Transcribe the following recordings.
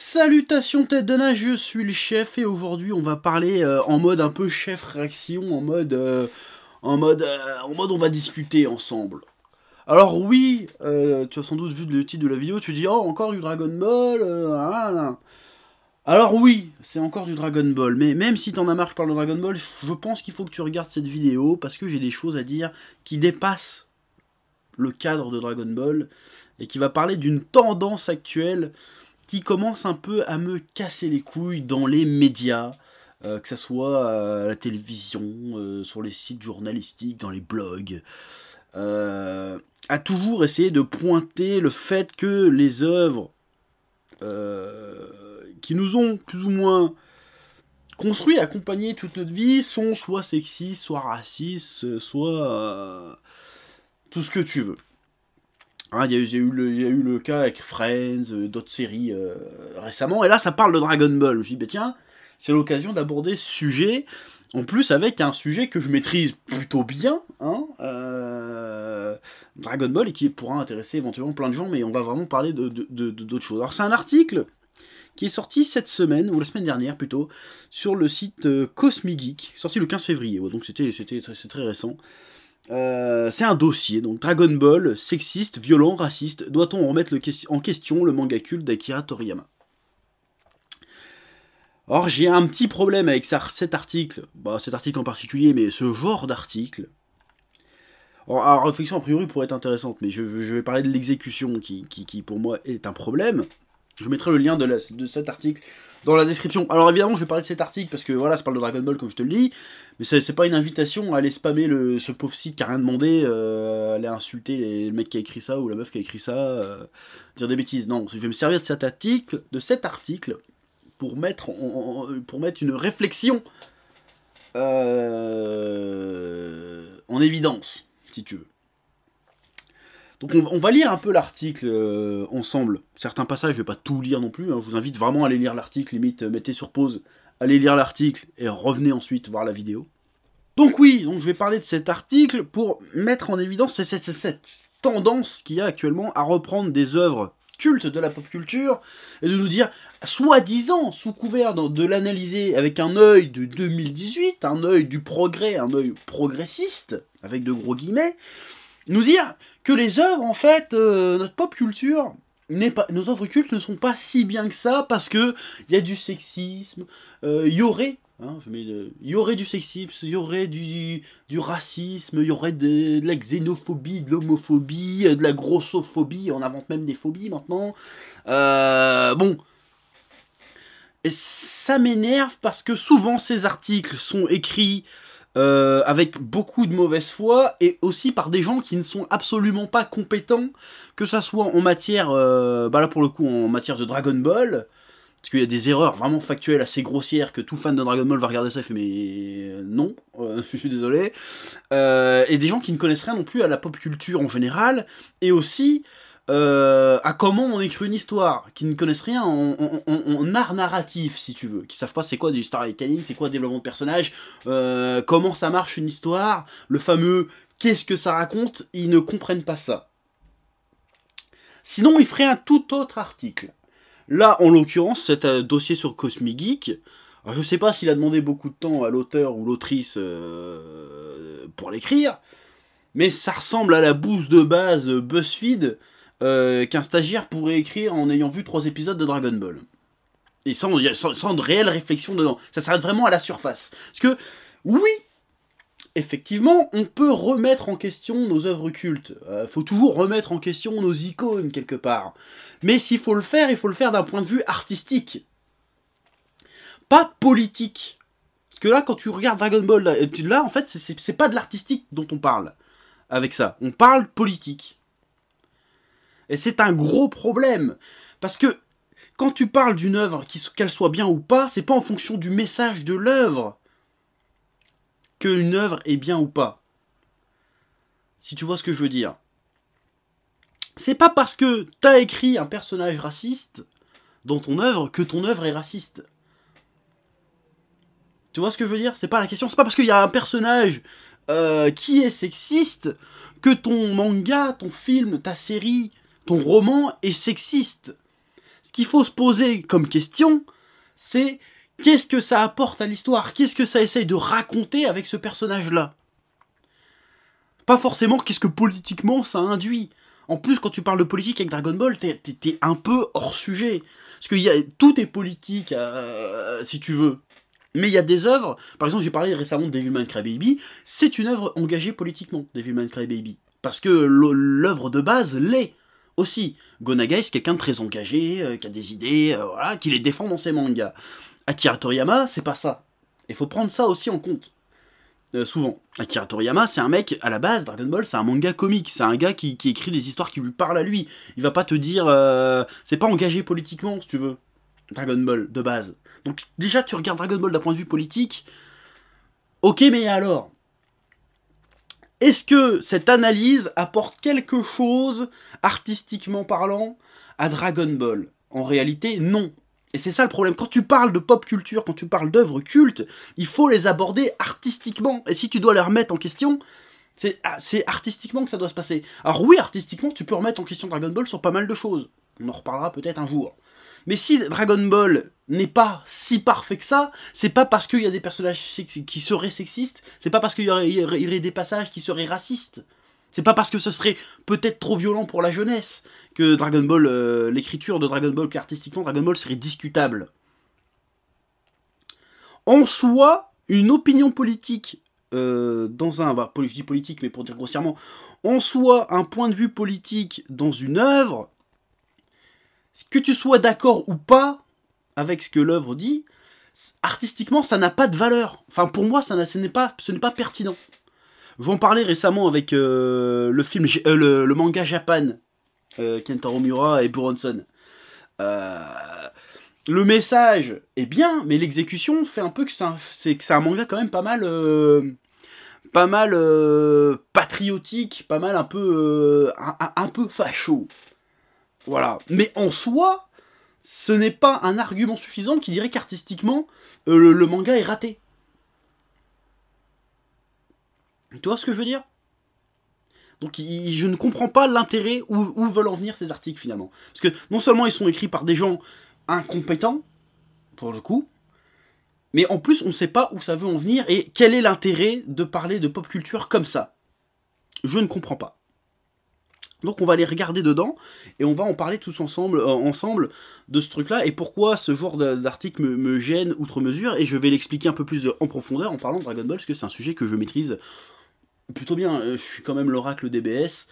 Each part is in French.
Salutations tête de nage, je suis le chef et aujourd'hui on va parler en mode un peu chef réaction, en mode on va discuter ensemble. Alors oui, tu as sans doute vu le titre de la vidéo, tu dis oh encore du Dragon Ball, Alors oui, c'est encore du Dragon Ball, mais même si t'en as marre que je parle de Dragon Ball, je pense qu'il faut que tu regardes cette vidéo parce que j'ai des choses à dire qui dépassent le cadre de Dragon Ball et qui va parler d'une tendance actuelle qui commence un peu à me casser les couilles dans les médias, que ce soit à la télévision, sur les sites journalistiques, dans les blogs, à toujours essayer de pointer le fait que les œuvres qui nous ont plus ou moins construit, accompagné toute notre vie, sont soit sexistes, soit racistes, soit tout ce que tu veux. Hein, il y a eu le cas avec Friends, d'autres séries récemment, et là ça parle de Dragon Ball. Je me suis dit, bah tiens, c'est l'occasion d'aborder ce sujet, en plus avec un sujet que je maîtrise plutôt bien, hein, Dragon Ball, et qui pourra intéresser éventuellement plein de gens, mais on va vraiment parler d'autres choses. Alors c'est un article qui est sorti cette semaine, ou la semaine dernière plutôt, sur le site Cosmigeek, sorti le 15 février, donc c'est très récent. C'est un dossier, donc Dragon Ball, sexiste, violent, raciste, doit-on remettre en question le manga culte d'Akira Toriyama? Or j'ai un petit problème avec cet article, cet article en particulier, mais ce genre d'article. Alors la réflexion a priori pourrait être intéressante, mais je vais parler de l'exécution qui pour moi est un problème. Je mettrai le lien de cet article dans la description. Alors évidemment, je vais parler de cet article parce que voilà, ça parle de Dragon Ball comme je te le dis, mais c'est pas une invitation à aller spammer ce pauvre site qui a rien demandé, aller insulter le mec qui a écrit ça ou la meuf qui a écrit ça, dire des bêtises. Non, je vais me servir de cet article pour mettre une réflexion en évidence, si tu veux. Donc on va lire un peu l'article ensemble. Certains passages, je vais pas tout lire non plus, hein. Je vous invite vraiment à aller lire l'article, limite mettez sur pause, allez lire l'article et revenez ensuite voir la vidéo. Donc oui, je vais parler de cet article pour mettre en évidence cette tendance qu'il y a actuellement à reprendre des œuvres cultes de la pop culture et de nous dire, soi-disant, sous couvert de l'analyser avec un œil de 2018, un œil du progrès, un œil progressiste, avec de gros guillemets, nous dire que les œuvres, en fait, notre pop culture, nos œuvres cultes ne sont pas si bien que ça, parce que il y a du sexisme, il y aurait du sexisme, il y aurait du racisme, il y aurait de la xénophobie, de l'homophobie, de la grossophobie, on invente même des phobies maintenant. Bon. Et ça m'énerve parce que souvent ces articles sont écrits avec beaucoup de mauvaise foi, et aussi par des gens qui ne sont absolument pas compétents, que ça soit en matière, là pour le coup en matière de Dragon Ball, parce qu'il y a des erreurs vraiment factuelles assez grossières que tout fan de Dragon Ball va regarder ça et fait mais non, je suis désolé, et des gens qui ne connaissent rien non plus à la pop culture en général, et aussi à comment on écrit une histoire, qui ne connaissent rien en art narratif, si tu veux, qui savent pas c'est quoi du storytelling, c'est quoi le développement de personnage, comment ça marche une histoire, le fameux qu'est-ce que ça raconte, ils ne comprennent pas ça. Sinon, ils feraient un tout autre article. Là, en l'occurrence, cet dossier sur Cosmigeek, alors je sais pas s'il a demandé beaucoup de temps à l'auteur ou l'autrice pour l'écrire, mais ça ressemble à la bouse de base BuzzFeed, qu'un stagiaire pourrait écrire en ayant vu 3 épisodes de Dragon Ball. Et sans de réelle réflexion dedans. Ça s'arrête vraiment à la surface. Parce que, oui, effectivement, on peut remettre en question nos œuvres cultes. Faut toujours remettre en question nos icônes, quelque part. Mais s'il faut le faire, il faut le faire d'un point de vue artistique. Pas politique. Parce que là, quand tu regardes Dragon Ball, là en fait, c'est pas de l'artistique dont on parle. Avec ça. On parle politique. Et c'est un gros problème, parce que quand tu parles d'une œuvre, qu'elle soit bien ou pas, c'est pas en fonction du message de l'œuvre qu'une œuvre est bien ou pas. Si tu vois ce que je veux dire. C'est pas parce que t'as écrit un personnage raciste dans ton œuvre que ton œuvre est raciste. Tu vois ce que je veux dire? C'est pas la question, c'est pas parce qu'il y a un personnage qui est sexiste que ton manga, ton film, ta série, ton roman est sexiste. Ce qu'il faut se poser comme question, c'est qu'est-ce que ça apporte à l'histoire? Qu'est-ce que ça essaye de raconter avec ce personnage-là? Pas forcément qu'est-ce que politiquement ça induit. En plus, quand tu parles de politique avec Dragon Ball, t'es un peu hors sujet. Parce que tout est politique, si tu veux. Mais il y a des œuvres, par exemple j'ai parlé récemment de Devilman Crybaby, c'est une œuvre engagée politiquement, Devilman Crybaby. Parce que l'œuvre de base l'est aussi. Go Nagai, c'est quelqu'un de très engagé, qui a des idées, voilà, qui les défend dans ses mangas. Akira Toriyama, c'est pas ça. Il faut prendre ça aussi en compte. Souvent. Akira Toriyama, c'est un mec, à la base, Dragon Ball, c'est un manga comique. C'est un gars qui écrit des histoires qui lui parlent à lui. Il va pas te dire... c'est pas engagé politiquement, si tu veux. Dragon Ball, de base. Donc, déjà, tu regardes Dragon Ball d'un point de vue politique. Ok, mais alors? Est-ce que cette analyse apporte quelque chose, artistiquement parlant, à Dragon Ball? En réalité, non. Et c'est ça le problème. Quand tu parles de pop culture, quand tu parles d'œuvres cultes, il faut les aborder artistiquement. Et si tu dois les remettre en question, c'est artistiquement que ça doit se passer. Alors oui, artistiquement, tu peux remettre en question Dragon Ball sur pas mal de choses. On en reparlera peut-être un jour. Mais si Dragon Ball n'est pas si parfait que ça, c'est pas parce qu'il y a des personnages qui seraient sexistes, c'est pas parce qu'il y aurait des passages qui seraient racistes. C'est pas parce que ce serait peut-être trop violent pour la jeunesse que Dragon Ball, l'écriture de Dragon Ball, qu'artistiquement Dragon Ball serait discutable. En soi, une opinion politique dans un... Bah, je dis politique, mais pour dire grossièrement, en soi, un point de vue politique dans une œuvre, que tu sois d'accord ou pas avec ce que l'œuvre dit, artistiquement, ça n'a pas de valeur. Enfin, pour moi, ce n'est pas pertinent. J'en parlais récemment avec le manga Japan, Kentaro Miura et Buronson. Le message est bien, mais l'exécution fait un peu que c'est un manga quand même pas mal patriotique, pas mal un peu facho. Voilà. Mais en soi, ce n'est pas un argument suffisant qui dirait qu'artistiquement, le manga est raté. Tu vois ce que je veux dire? Donc je ne comprends pas l'intérêt où veulent en venir ces articles finalement. Parce que non seulement ils sont écrits par des gens incompétents, pour le coup, mais en plus on ne sait pas où ça veut en venir et quel est l'intérêt de parler de pop culture comme ça. Je ne comprends pas. Donc on va aller regarder dedans et on va en parler tous ensemble de ce truc-là et pourquoi ce genre d'article me gêne outre mesure, et je vais l'expliquer un peu plus en profondeur en parlant de Dragon Ball parce que c'est un sujet que je maîtrise plutôt bien. Je suis quand même l'oracle DBS.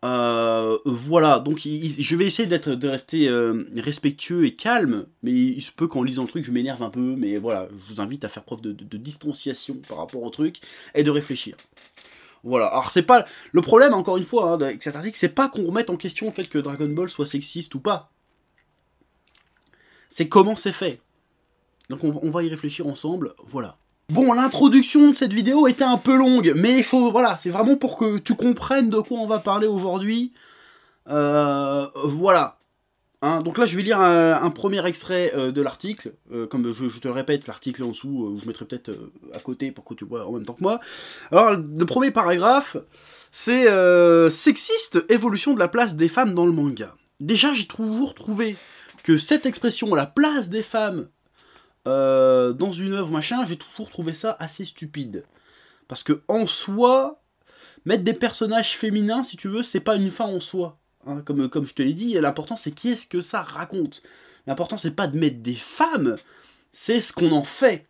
Voilà, donc je vais essayer de rester respectueux et calme, mais il se peut qu'en lisant le truc je m'énerve un peu, mais voilà, je vous invite à faire preuve de distanciation par rapport au truc et de réfléchir. Voilà, alors c'est pas... Le problème, encore une fois, hein, avec cet article, c'est pas qu'on remette en question le fait que Dragon Ball soit sexiste ou pas. C'est comment c'est fait. Donc on va y réfléchir ensemble, voilà. Bon, l'introduction de cette vidéo était un peu longue, mais il faut... Voilà, c'est vraiment pour que tu comprennes de quoi on va parler aujourd'hui. Voilà. Hein, donc là, je vais lire un premier extrait de l'article. Comme je te le répète, l'article en dessous, je mettrai peut-être à côté pour que tu vois en même temps que moi. Alors, le premier paragraphe, c'est sexiste, évolution de la place des femmes dans le manga. Déjà, j'ai toujours trouvé que cette expression, la place des femmes dans une œuvre, machin, j'ai toujours trouvé ça assez stupide. Parce que en soi, mettre des personnages féminins, si tu veux, c'est pas une fin en soi. Hein, comme je te l'ai dit, l'important c'est qu'est-ce que ça raconte. L'important c'est pas de mettre des femmes, c'est ce qu'on en fait.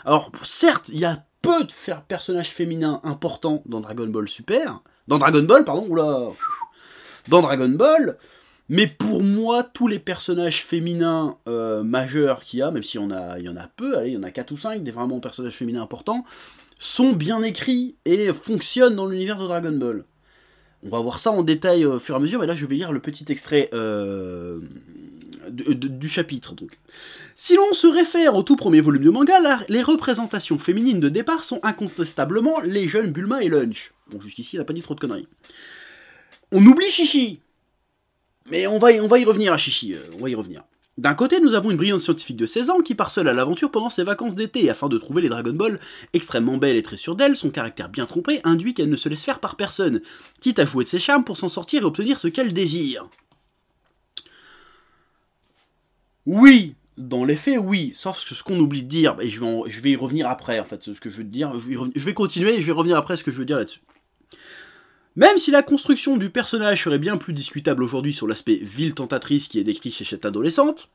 Alors certes, il y a peu de personnages féminins importants dans Dragon Ball Super, dans Dragon Ball, pardon, oula, dans Dragon Ball, mais pour moi, tous les personnages féminins majeurs qu'il y a, même s'il y en a peu, allez, il y en a 4 ou 5, des vraiment personnages féminins importants, sont bien écrits et fonctionnent dans l'univers de Dragon Ball. On va voir ça en détail au fur et à mesure, mais là je vais lire le petit extrait du chapitre. Donc. Si l'on se réfère au tout premier volume du manga, les représentations féminines de départ sont incontestablement les jeunes Bulma et Lunch. Bon, jusqu'ici il n'a pas dit trop de conneries. On oublie Chichi, mais on va y revenir à Chichi, on va y revenir. D'un côté, nous avons une brillante scientifique de 16 ans qui part seule à l'aventure pendant ses vacances d'été afin de trouver les Dragon Ball. Extrêmement belle et très sûre d'elle, son caractère bien trompé induit qu'elle ne se laisse faire par personne, quitte à jouer de ses charmes pour s'en sortir et obtenir ce qu'elle désire. Oui, dans les faits, oui. Sauf que ce qu'on oublie de dire, et je vais y revenir après, en fait, ce que je veux te dire. Je vais continuer et je vais revenir après ce que je veux dire là-dessus. Même si la construction du personnage serait bien plus discutable aujourd'hui sur l'aspect ville tentatrice qui est décrit chez cette adolescente,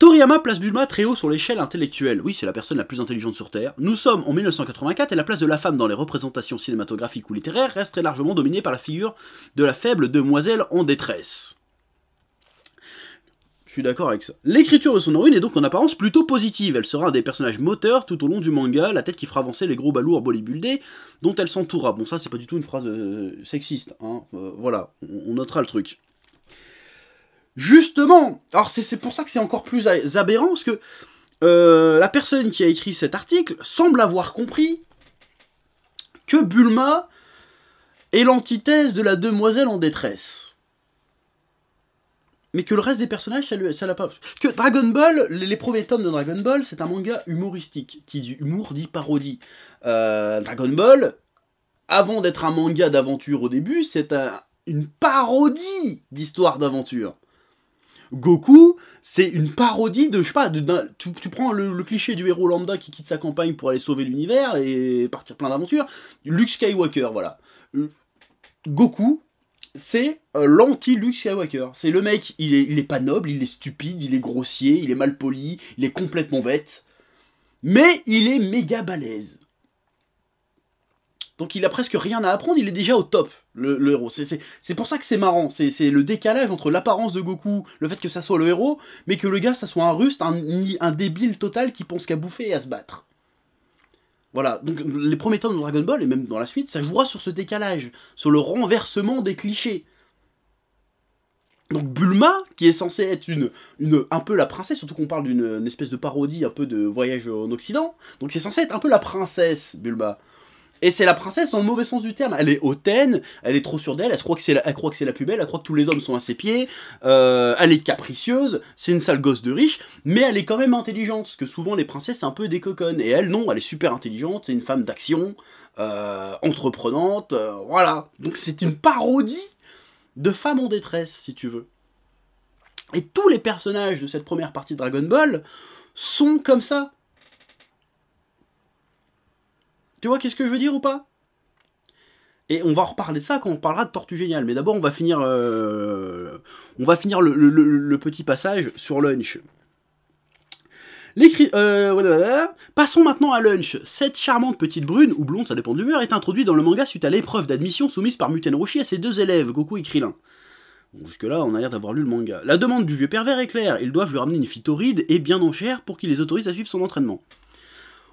Toriyama place Bulma très haut sur l'échelle intellectuelle. Oui, c'est la personne la plus intelligente sur Terre. Nous sommes en 1984 et la place de la femme dans les représentations cinématographiques ou littéraires reste très largement dominée par la figure de la faible demoiselle en détresse. Je suis d'accord avec ça. L'écriture de son héroïne est donc en apparence plutôt positive. Elle sera un des personnages moteurs tout au long du manga, la tête qui fera avancer les gros balourds bodybuildés dont elle s'entourera. Bon, ça, c'est pas du tout une phrase sexiste, hein. Voilà, on notera le truc. Justement, alors c'est pour ça que c'est encore plus aberrant, parce que la personne qui a écrit cet article semble avoir compris que Bulma est l'antithèse de la demoiselle en détresse. Mais que le reste des personnages, ça l'a pas. Que Dragon Ball, les premiers tomes de Dragon Ball, c'est un manga humoristique. Qui dit humour dit parodie. Dragon Ball, avant d'être un manga d'aventure au début, c'est une parodie d'histoire d'aventure. Goku, c'est une parodie de, je sais pas, tu prends le cliché du héros lambda qui quitte sa campagne pour aller sauver l'univers et partir plein d'aventures. Luke Skywalker, voilà. Goku, c'est l'anti-Luke Skywalker. C'est le mec, il est pas noble, il est stupide, il est grossier, il est mal poli, il est complètement bête. Mais il est méga balèze. Donc il a presque rien à apprendre, il est déjà au top, le héros. C'est pour ça que c'est marrant, c'est le décalage entre l'apparence de Goku, le fait que ça soit le héros, mais que le gars, ça soit un ruste, un débile total qui pense qu'à bouffer et à se battre. Voilà, donc les premiers tomes de Dragon Ball, et même dans la suite, ça jouera sur ce décalage, sur le renversement des clichés. Donc Bulma, qui est censée être un peu la princesse, surtout qu'on parle d'une espèce de parodie un peu de voyage en Occident, donc c'est censé être un peu la princesse, Bulma. Et c'est la princesse dans le mauvais sens du terme. Elle est hautaine, elle est trop sûre d'elle, elle croit que c'est la plus belle, elle croit que tous les hommes sont à ses pieds, elle est capricieuse, c'est une sale gosse de riche, mais elle est quand même intelligente, parce que souvent les princesses c'est un peu des coconnes. Et elle, non, elle est super intelligente, c'est une femme d'action, entreprenante, voilà. Donc c'est une parodie de femme en détresse, si tu veux. Et tous les personnages de cette première partie de Dragon Ball sont comme ça. Tu vois qu'est-ce que je veux dire ou pas? Et on va reparler de ça quand on parlera de Tortue Géniale. Mais d'abord, on va finir le petit passage sur Lunch. Passons maintenant à Lunch. Cette charmante petite brune, ou blonde, ça dépend de l'humeur, est introduite dans le manga suite à l'épreuve d'admission soumise par Muten Roshi à ses deux élèves, Goku et Krillin. Bon, jusque-là, on a l'air d'avoir lu le manga. La demande du vieux pervers est claire. Ils doivent lui ramener une fille torride et bien en chair pour qu'il les autorise à suivre son entraînement.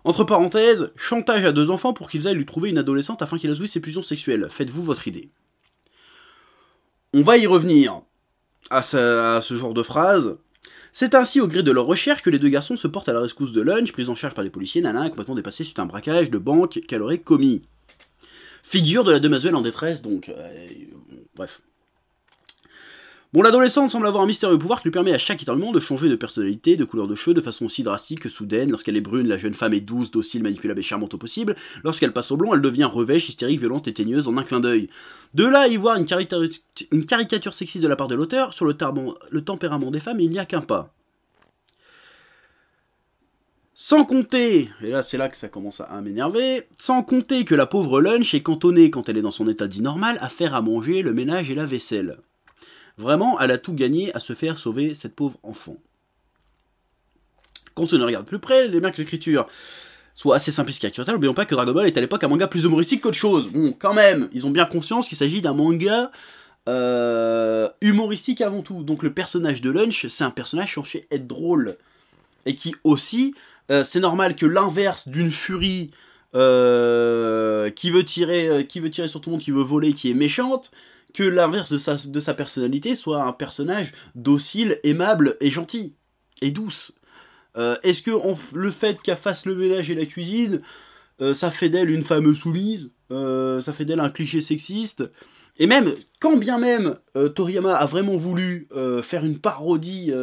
Entre parenthèses, chantage à deux enfants pour qu'ils aillent lui trouver une adolescente afin qu'il assouvisse ses pulsions sexuelles. Faites-vous votre idée. On va y revenir à ce genre de phrase. C'est ainsi au gré de leur recherche que les deux garçons se portent à la rescousse de Lunch, pris en charge par des policiers nanas complètement dépassés suite à un braquage de banque qu'elle aurait commis. Figure de la demoiselle en détresse, donc... bref. Bon, l'adolescente semble avoir un mystérieux pouvoir qui lui permet à chaque événement de changer de personnalité, de couleur de cheveux de façon aussi drastique que soudaine. Lorsqu'elle est brune, la jeune femme est douce, docile, manipulable et charmante au possible. Lorsqu'elle passe au blond, elle devient revêche, hystérique, violente et teigneuse en un clin d'œil. De là à y voir une caricature sexiste de la part de l'auteur, sur le tempérament des femmes, il n'y a qu'un pas. Sans compter, et là c'est là que ça commence à m'énerver, sans compter que la pauvre Lunch est cantonnée, quand elle est dans son état dit normal, à faire à manger, le ménage et la vaisselle. Vraiment, elle a tout gagné à se faire sauver cette pauvre enfant. Quand on ne regarde plus près, les bien que l'écriture soit assez simpliste et caricatural, n'oublions pas que Dragon Ball est à l'époque un manga plus humoristique qu'autre chose. Bon, quand même, ils ont bien conscience qu'il s'agit d'un manga humoristique avant tout. Donc le personnage de Lunch, c'est un personnage censé être drôle. Et qui aussi, c'est normal que l'inverse d'une furie qui veut tirer sur tout le monde, qui veut voler, qui est méchante, que l'inverse de sa personnalité soit un personnage docile, aimable et gentil, et douce. Est-ce que le fait qu'elle fasse le ménage et la cuisine, ça fait d'elle une femme soumise, ça fait d'elle un cliché sexiste, et même, quand bien même Toriyama a vraiment voulu faire une parodie des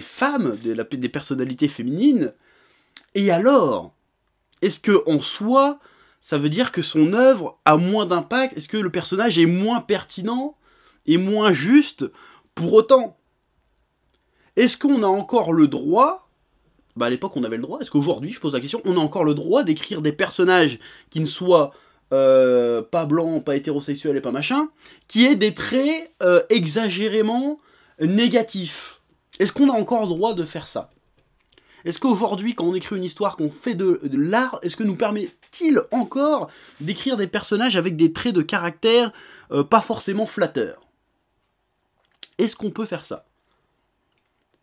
femmes, des personnalités féminines, et alors, est-ce que en soi, ça veut dire que son œuvre a moins d'impact. Est-ce que le personnage est moins pertinent et moins juste pour autant? Est-ce qu'on a encore le droit, bah à l'époque on avait le droit, est-ce qu'aujourd'hui, je pose la question, on a encore le droit d'écrire des personnages qui ne soient pas blancs, pas hétérosexuels et pas machin, qui aient des traits exagérément négatifs? Est-ce qu'on a encore le droit de faire ça? Est-ce qu'aujourd'hui, quand on écrit une histoire, qu'on fait de l'art, est-ce que nous permet-il encore d'écrire des personnages avec des traits de caractère pas forcément flatteurs? Est-ce qu'on peut faire ça?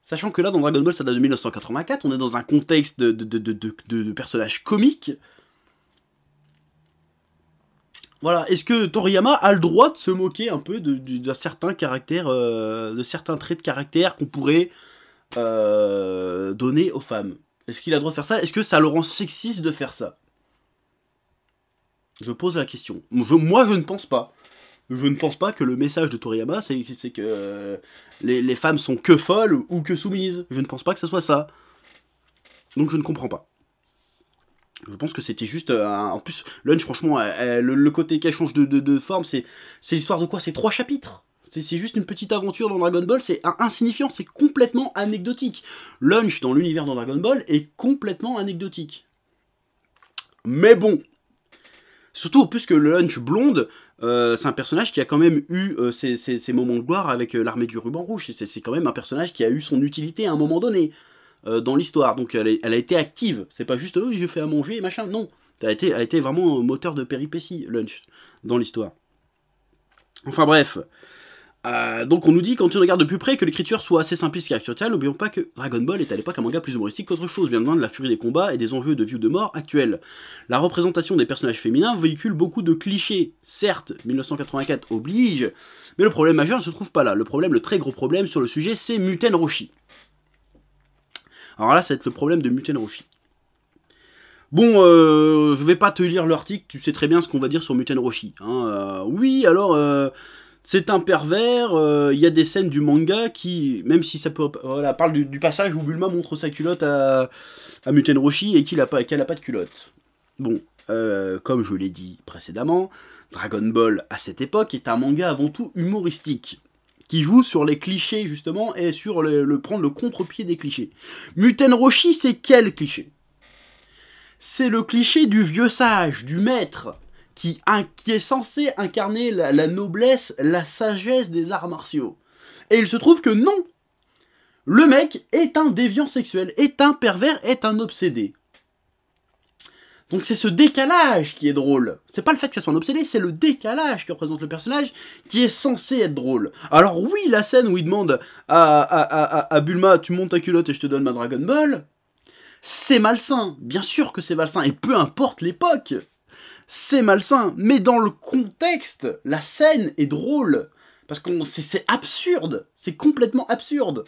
Sachant que là, dans Dragon Ball, ça date de 1984, on est dans un contexte de personnages comiques. Voilà, est-ce que Toriyama a le droit de se moquer un peu d'un certain caractère, de certains traits de caractère qu'on pourrait donner aux femmes? Est-ce qu'il a le droit de faire ça? Est-ce que ça le rend sexiste de faire ça? Je pose la question. Moi, je ne pense pas. Je ne pense pas que le message de Toriyama, c'est que les femmes sont que folles ou que soumises. Je ne pense pas que ce soit ça. Donc je ne comprends pas. Je pense que c'était juste... en plus, Lunch, franchement, le côté qu'elle change de forme, c'est l'histoire de quoi? C'est 3 chapitres. C'est juste une petite aventure dans Dragon Ball, c'est insignifiant, c'est complètement anecdotique. Lunch, dans l'univers de Dragon Ball, est complètement anecdotique. Mais bon, surtout au plus que le Lunch blonde, c'est un personnage qui a quand même eu ses moments de gloire avec l'armée du ruban rouge. C'est quand même un personnage qui a eu son utilité à un moment donné dans l'histoire. Donc elle a été active. C'est pas juste je fais à manger et machin. Non, elle a été vraiment moteur de péripéties, Lunch, dans l'histoire. Enfin bref. Donc on nous dit, quand tu regardes de plus près, que l'écriture soit assez simpliste et caricturale. N'oublions pas que Dragon Ball est à l'époque un manga plus humoristique qu'autre chose, bien loin de la furie des combats et des enjeux de vie ou de mort actuels. La représentation des personnages féminins véhicule beaucoup de clichés. Certes, 1984 oblige, mais le problème majeur ne se trouve pas là. Le très gros problème sur le sujet, c'est Muten Roshi. Alors là, ça va être le problème de Muten Roshi. Bon, je vais pas te lire l'article, tu sais très bien ce qu'on va dire sur Muten Roshi. Hein. Oui, alors... c'est un pervers, il y a des scènes du manga qui, même si ça peut, voilà, parle du passage où Bulma montre sa culotte à Muten Roshi et qu'elle a pas de culotte. Bon, comme je l'ai dit précédemment, Dragon Ball à cette époque est un manga avant tout humoristique, qui joue sur les clichés justement et sur prendre le contre-pied des clichés. Muten Roshi, c'est quel cliché? C'est le cliché du vieux sage, du maître, qui est censé incarner la noblesse, la sagesse des arts martiaux. Et il se trouve que non! Le mec est un déviant sexuel, est un pervers, est un obsédé. Donc c'est ce décalage qui est drôle. C'est pas le fait que ça soit un obsédé, c'est le décalage que représente le personnage qui est censé être drôle. Alors oui, la scène où il demande à Bulma, tu montes ta culotte et je te donne ma Dragon Ball, c'est malsain. Bien sûr que c'est malsain, et peu importe l'époque. C'est malsain, mais dans le contexte, la scène est drôle. Parce que c'est absurde. C'est complètement absurde.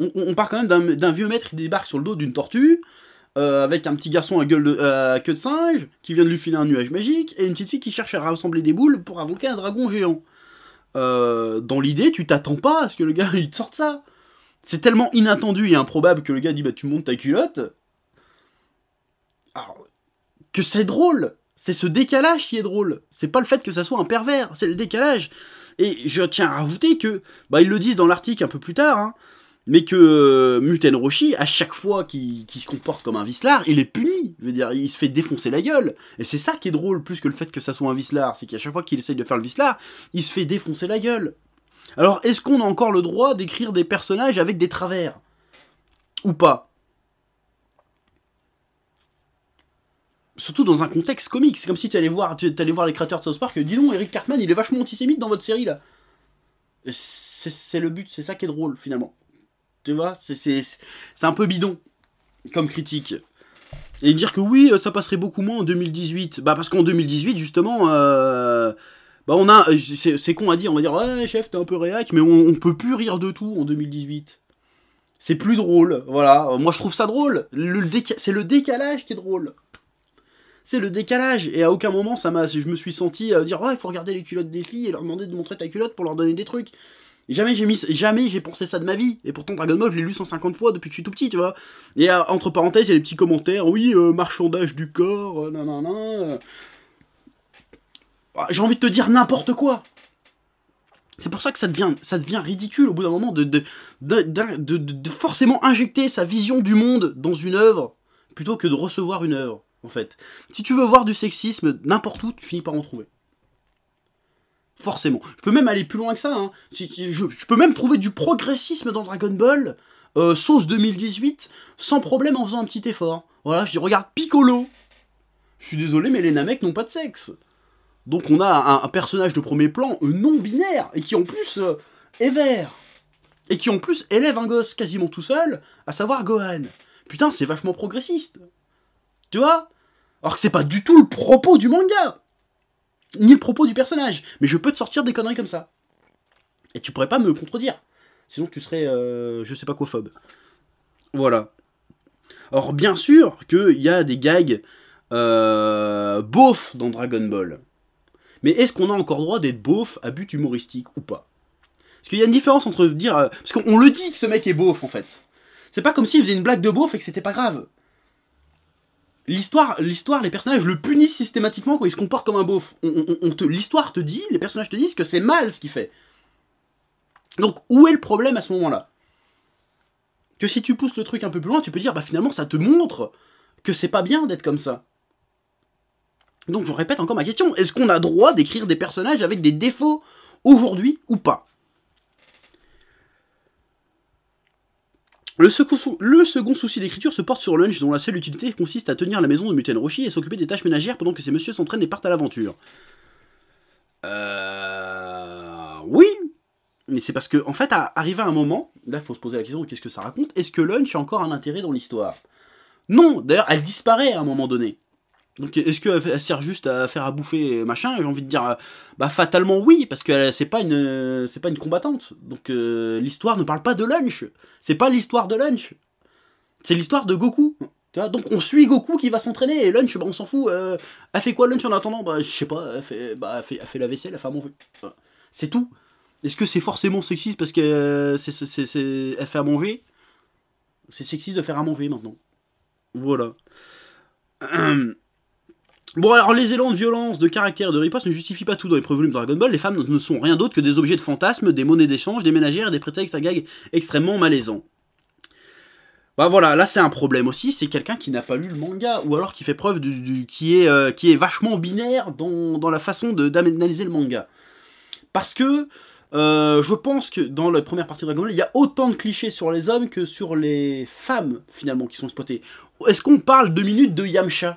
On part quand même d'un vieux maître qui débarque sur le dos d'une tortue, avec un petit garçon à queue de singe, qui vient de lui filer un nuage magique, et une petite fille qui cherche à rassembler des boules pour invoquer un dragon géant. Dans l'idée, tu t'attends pas à ce que le gars il te sorte ça. C'est tellement inattendu et improbable que le gars dit bah tu montes ta culotte. Alors, que c'est drôle. C'est ce décalage qui est drôle. C'est pas le fait que ça soit un pervers, c'est le décalage. Et je tiens à rajouter que, bah ils le disent dans l'article un peu plus tard, hein, mais que Muten Roshi, à chaque fois qu'il se comporte comme un vicelard, il est puni. Je veux dire, il se fait défoncer la gueule. Et c'est ça qui est drôle, plus que le fait que ça soit un vicelard. C'est qu'à chaque fois qu'il essaye de faire le vicelard, il se fait défoncer la gueule. Alors, est-ce qu'on a encore le droit d'écrire des personnages avec des travers? Ou pas? Surtout dans un contexte comique. C'est comme si tu allais voir les créateurs de South Park et dis donc, Eric Cartman, il est vachement antisémite dans votre série, là. C'est le but, c'est ça qui est drôle, finalement. Tu vois, c'est un peu bidon, comme critique. Et dire que oui, ça passerait beaucoup moins en 2018. Bah, parce qu'en 2018, justement, bah, on a... C'est con à dire, on va dire, ouais, chef, t'es un peu réac, mais on peut plus rire de tout en 2018. C'est plus drôle, voilà. Moi, je trouve ça drôle. C'est le décalage qui est drôle. C'est le décalage, et à aucun moment je me suis senti dire ouais, il faut regarder les culottes des filles et leur demander de montrer ta culotte pour leur donner des trucs. Jamais j'ai pensé ça de ma vie. Et pourtant, Dragon Ball, je l'ai lu 150 fois depuis que je suis tout petit, tu vois. Et entre parenthèses, il y a les petits commentaires. Oui, marchandage du corps, nanana. J'ai envie de te dire n'importe quoi. C'est pour ça que ça devient ridicule au bout d'un moment de forcément injecter sa vision du monde dans une œuvre plutôt que de recevoir une œuvre, en fait. Si tu veux voir du sexisme n'importe où, tu finis par en trouver. Forcément. Je peux même aller plus loin que ça. Hein. Je peux même trouver du progressisme dans Dragon Ball, sauce 2018, sans problème en faisant un petit effort. Voilà, je dis, regarde Piccolo. Je suis désolé, mais les Namek n'ont pas de sexe. Donc on a un personnage de premier plan non-binaire, et qui en plus est vert. Et qui en plus élève un gosse quasiment tout seul, à savoir Gohan. Putain, c'est vachement progressiste. Tu vois? Alors que c'est pas du tout le propos du manga. Ni le propos du personnage. Mais je peux te sortir des conneries comme ça. Et tu pourrais pas me contredire. Sinon tu serais, je sais pas quoi, phobe. Voilà. Alors bien sûr qu'il y a des gags beaufs dans Dragon Ball. Mais est-ce qu'on a encore droit d'être beauf à but humoristique ou pas? Parce qu'il y a une différence entre dire... parce qu'on le dit que ce mec est beauf, en fait. C'est pas comme s'il faisait une blague de beauf et que c'était pas grave. L'histoire, les personnages le punissent systématiquement quand il se comporte comme un beauf. L'histoire te dit, les personnages te disent que c'est mal ce qu'il fait. Donc, où est le problème à ce moment-là? Que si tu pousses le truc un peu plus loin, tu peux dire, bah finalement, ça te montre que c'est pas bien d'être comme ça. Donc, je répète encore ma question. Est-ce qu'on a droit d'écrire des personnages avec des défauts aujourd'hui ou pas? Le second souci d'écriture se porte sur Lunch, dont la seule utilité consiste à tenir la maison de Muten Roshi et s'occuper des tâches ménagères pendant que ces messieurs s'entraînent et partent à l'aventure. Oui, mais c'est parce que, en fait, arrivé à un moment, là, il faut se poser la question de qu'est-ce que ça raconte, est-ce que Lunch a encore un intérêt dans l'histoire? Non, d'ailleurs, elle disparaît à un moment donné. Donc, est-ce qu'elle sert juste à faire à bouffer, machin? J'ai envie de dire, bah, fatalement oui, parce que c'est pas une combattante. Donc, l'histoire ne parle pas de Lunch. C'est pas l'histoire de Lunch. C'est l'histoire de Goku. Tu vois, donc, on suit Goku qui va s'entraîner, et Lunch, bah, on s'en fout. Elle fait quoi, Lunch, en attendant? Bah, je sais pas, elle fait la vaisselle, elle fait à manger. Voilà. C'est tout. Est-ce que c'est forcément sexiste parce qu'elle fait à manger? C'est sexiste de faire à manger, maintenant. Voilà. Bon, alors les élans de violence, de caractère et de riposte ne justifient pas tout dans les premiers volumes de Dragon Ball. Les femmes ne sont rien d'autre que des objets de fantasme, des monnaies d'échange, des ménagères et des prétextes à gags extrêmement malaisants. Bah voilà, là c'est un problème aussi, c'est quelqu'un qui n'a pas lu le manga, ou alors qui fait preuve qui est vachement binaire dans la façon d'analyser le manga. Parce que je pense que dans la première partie de Dragon Ball, il y a autant de clichés sur les hommes que sur les femmes, finalement, qui sont exploitées. Est-ce qu'on parle 2 minutes de Yamcha?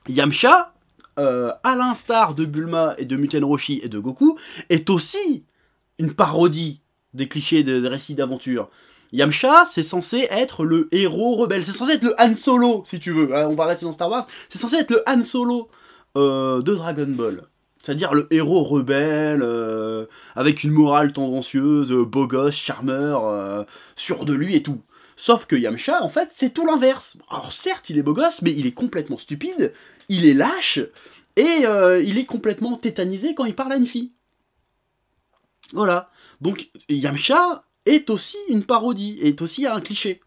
Yamcha, à l'instar de Bulma et de Muten Roshi et de Goku, est aussi une parodie des clichés des récits d'aventure. Yamcha, c'est censé être le héros rebelle, c'est censé être le Han Solo, si tu veux, on va rester dans Star Wars, c'est censé être le Han Solo de Dragon Ball. C'est-à-dire le héros rebelle, avec une morale tendancieuse, beau gosse, charmeur, sûr de lui et tout. Sauf que Yamcha, en fait, c'est tout l'inverse. Alors certes, il est beau gosse, mais il est complètement stupide, il est lâche, et il est complètement tétanisé quand il parle à une fille. Voilà. Donc Yamcha est aussi une parodie, est aussi un cliché.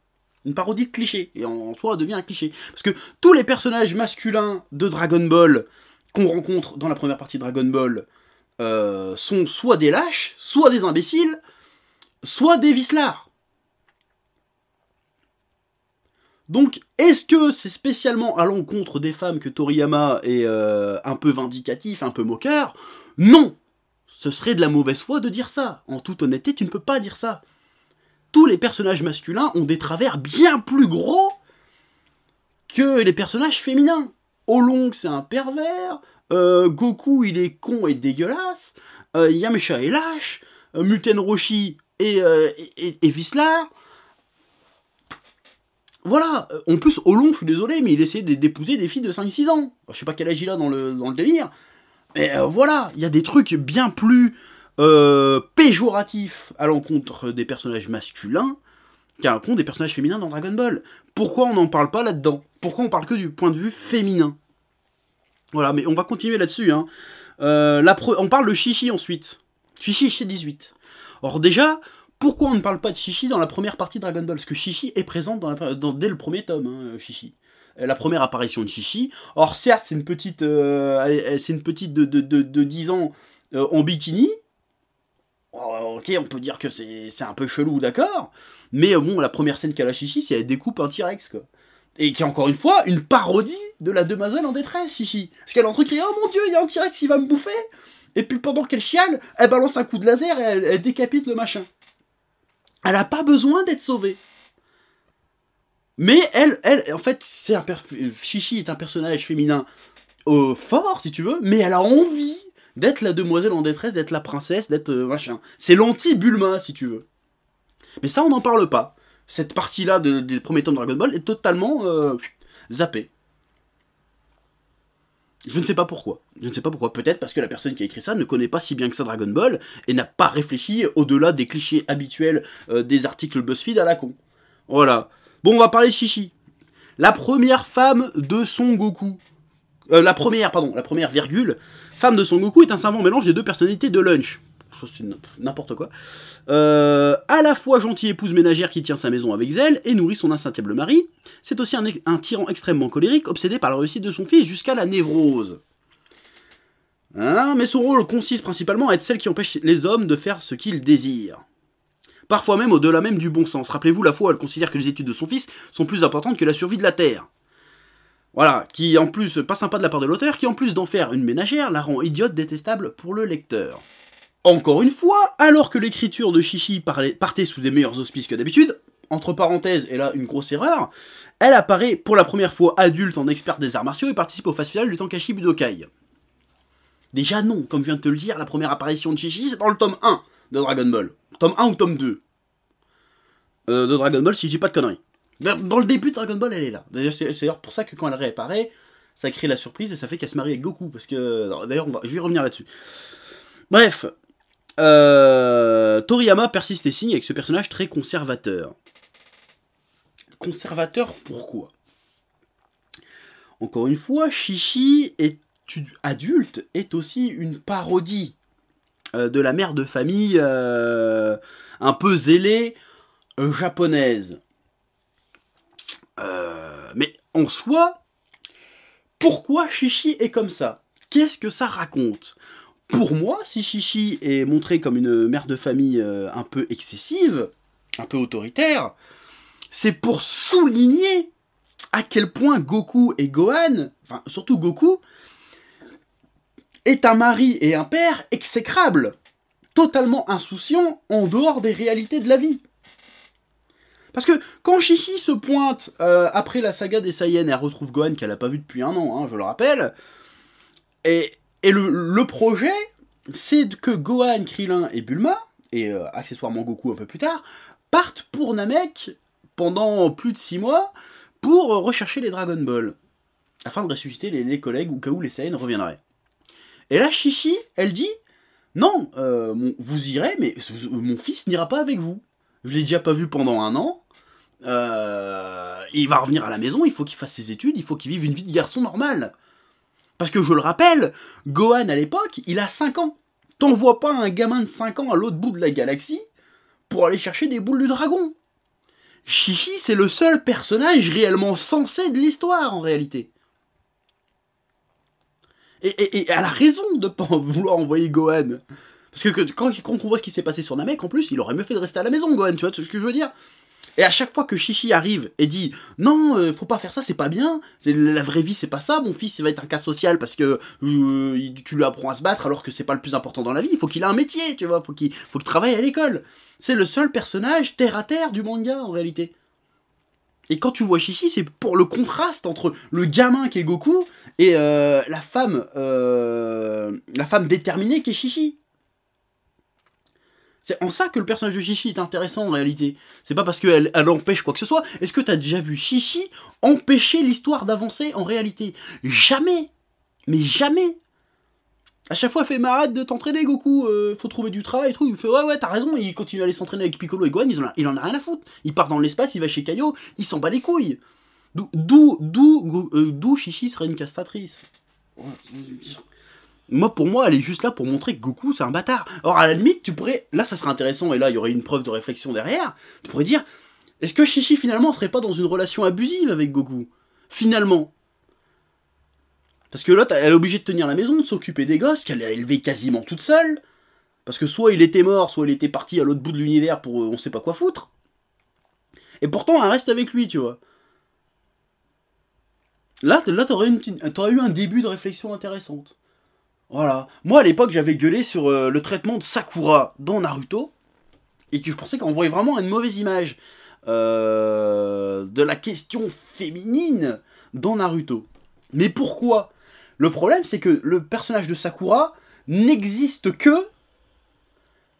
Une parodie de cliché, et en soi, elle devient un cliché. Parce que tous les personnages masculins de Dragon Ball qu'on rencontre dans la première partie de Dragon Ball sont soit des lâches, soit des imbéciles, soit des vicelards. Donc, est-ce que c'est spécialement à l'encontre des femmes que Toriyama est un peu vindicatif, un peu moqueur? Non! Ce serait de la mauvaise foi de dire ça. En toute honnêteté, tu ne peux pas dire ça. Tous les personnages masculins ont des travers bien plus gros que les personnages féminins. Oolong, c'est un pervers. Goku, il est con et dégueulasse. Yamcha est lâche. Muten Roshi est vicelard. Voilà, en plus, Oolong, je suis désolé, mais il essayait d'épouser des filles de 5-6 ans. Je sais pas quel âge il a dans le délire, mais voilà, il y a des trucs bien plus péjoratifs à l'encontre des personnages masculins qu'à l'encontre des personnages féminins dans Dragon Ball. Pourquoi on n'en parle pas là-dedans? Pourquoi on parle que du point de vue féminin? Voilà, mais on va continuer là-dessus. Hein. On parle de Chichi ensuite. Chichi chez 18. Or déjà, pourquoi on ne parle pas de Chi-Chi dans la première partie de Dragon Ball? Parce que Chi-Chi est présente dès le premier tome, hein, Chi-Chi. La première apparition de Chi-Chi. Or certes, c'est une petite de 10 ans en bikini. Ok, on peut dire que c'est un peu chelou, d'accord. Mais bon, la première scène qu'elle a Chi-Chi, c'est elle découpe un T-Rex, quoi. Et qui est encore une fois une parodie de la demoiselle en détresse, Chi-Chi. Parce qu'elle est en train de crier, oh mon dieu, il y a un T-Rex, il va me bouffer. Et puis pendant qu'elle chiale, elle balance un coup de laser et elle décapite le machin. Elle a pas besoin d'être sauvée. Mais elle en fait, Chi-Chi est un personnage féminin fort, si tu veux, mais elle a envie d'être la demoiselle en détresse, d'être la princesse, d'être machin. C'est l'anti-Bulma, si tu veux. Mais ça, on n'en parle pas. Cette partie-là des premiers tomes de Dragon Ball est totalement zappée. Je ne sais pas pourquoi. Je ne sais pas pourquoi. Peut-être parce que la personne qui a écrit ça ne connaît pas si bien que ça Dragon Ball et n'a pas réfléchi au-delà des clichés habituels des articles BuzzFeed à la con. Voilà. Bon, on va parler de Chi-Chi. La première femme de Son Goku. La première virgule. Femme de Son Goku est un savant mélange des deux personnalités de Lunch. Ça, c'est n'importe quoi. À la fois gentille épouse ménagère qui tient sa maison avec zèle et nourrit son insatiable mari, c'est aussi un tyran extrêmement colérique, obsédé par la réussite de son fils jusqu'à la névrose. Hein, mais son rôle consiste principalement à être celle qui empêche les hommes de faire ce qu'ils désirent. Parfois même au-delà même du bon sens. Rappelez-vous, la fois où elle considère que les études de son fils sont plus importantes que la survie de la Terre. Voilà, qui en plus, pas sympa de la part de l'auteur, qui en plus d'en faire une ménagère, la rend idiote détestable pour le lecteur. Encore une fois, alors que l'écriture de Chi-Chi partait sous des meilleurs auspices que d'habitude, entre parenthèses, et là une grosse erreur, elle apparaît pour la première fois adulte en experte des arts martiaux et participe aux phases finales du Tenkaichi Budokai. Déjà non, comme je viens de te le dire, la première apparition de Chi-Chi c'est dans le tome 1 de Dragon Ball. Tome 1 ou tome 2 de Dragon Ball si je dis pas de conneries. Dans le début de Dragon Ball elle est là. D'ailleurs c'est d'ailleurs pour ça que quand elle réapparaît, ça crée la surprise et ça fait qu'elle se marie avec Goku. Parce que d'ailleurs je vais y revenir là-dessus. Bref. Toriyama persiste et signe avec ce personnage très conservateur. Conservateur pourquoi? Encore une fois, Chi-Chi adulte est aussi une parodie de la mère de famille un peu zélée japonaise. Mais en soi, pourquoi Chi-Chi est comme ça? Qu'est-ce que ça raconte? Pour moi, si Chi-Chi est montrée comme une mère de famille un peu excessive, un peu autoritaire, c'est pour souligner à quel point Goku et Gohan, enfin surtout Goku, est un mari et un père exécrables, totalement insouciants en dehors des réalités de la vie. Parce que quand Chi-Chi se pointe après la saga des Saiyans, elle retrouve Gohan qu'elle n'a pas vu depuis un an, hein, je le rappelle, et le projet, c'est que Gohan, Krillin et Bulma, et accessoirement Goku un peu plus tard, partent pour Namek pendant plus de 6 mois pour rechercher les Dragon Ball, afin de ressusciter les collègues au cas où les Saiyans reviendraient. Et là, Chi-Chi, elle dit, non, vous irez, mais mon fils n'ira pas avec vous. Je l'ai déjà pas vu pendant un an, il va revenir à la maison, il faut qu'il fasse ses études, il faut qu'il vive une vie de garçon normale. Parce que je le rappelle, Gohan à l'époque, il a 5 ans. T'envoies pas un gamin de 5 ans à l'autre bout de la galaxie pour aller chercher des boules du dragon. Chi-Chi, c'est le seul personnage réellement sensé de l'histoire, en réalité. Et elle a raison de pas vouloir envoyer Gohan. Parce que quand on voit ce qui s'est passé sur Namek, en plus, il aurait mieux fait de rester à la maison, Gohan, tu vois ce que je veux dire? Et à chaque fois que Chi-Chi arrive et dit « Non, faut pas faire ça, c'est pas bien, la vraie vie c'est pas ça, mon fils il va être un cas social parce que tu lui apprends à se battre alors que c'est pas le plus important dans la vie, il faut qu'il ait un métier, tu vois, faut qu'il travaille à l'école. » C'est le seul personnage terre à terre du manga en réalité. Et quand tu vois Chi-Chi, c'est pour le contraste entre le gamin qui est Goku et la femme déterminée qui est Chi-Chi. C'est en ça que le personnage de Chi-Chi est intéressant en réalité. C'est pas parce qu'elle empêche quoi que ce soit. Est-ce que t'as déjà vu Chi-Chi empêcher l'histoire d'avancer en réalité? Jamais. Mais jamais. À chaque fois, elle fait mais arrête de t'entraîner Goku, faut trouver du travail et tout. Il fait ouais t'as raison, il continue à aller s'entraîner avec Piccolo et Gohan, il en a rien à foutre. Il part dans l'espace, il va chez Kaio, il s'en bat les couilles. D'où Chi-Chi serait une castratrice. Moi, pour moi, elle est juste là pour montrer que Goku, c'est un bâtard. Or, à la limite, tu pourrais... Là, ça serait intéressant, et là, il y aurait une preuve de réflexion derrière. Tu pourrais dire, est-ce que Chichi, finalement, serait pas dans une relation abusive avec Goku? Finalement. Parce que là, elle est obligée de tenir la maison, de s'occuper des gosses, qu'elle a élevés quasiment toute seule. Parce que soit il était mort, soit il était parti à l'autre bout de l'univers pour on sait pas quoi foutre. Et pourtant, elle reste avec lui, tu vois. Là t'aurais eu un début de réflexion intéressante. Voilà. Moi, à l'époque, j'avais gueulé sur le traitement de Sakura dans Naruto, et que je pensais qu'on voyait vraiment une mauvaise image de la question féminine dans Naruto. Mais pourquoi? Le problème, c'est que le personnage de Sakura n'existe que,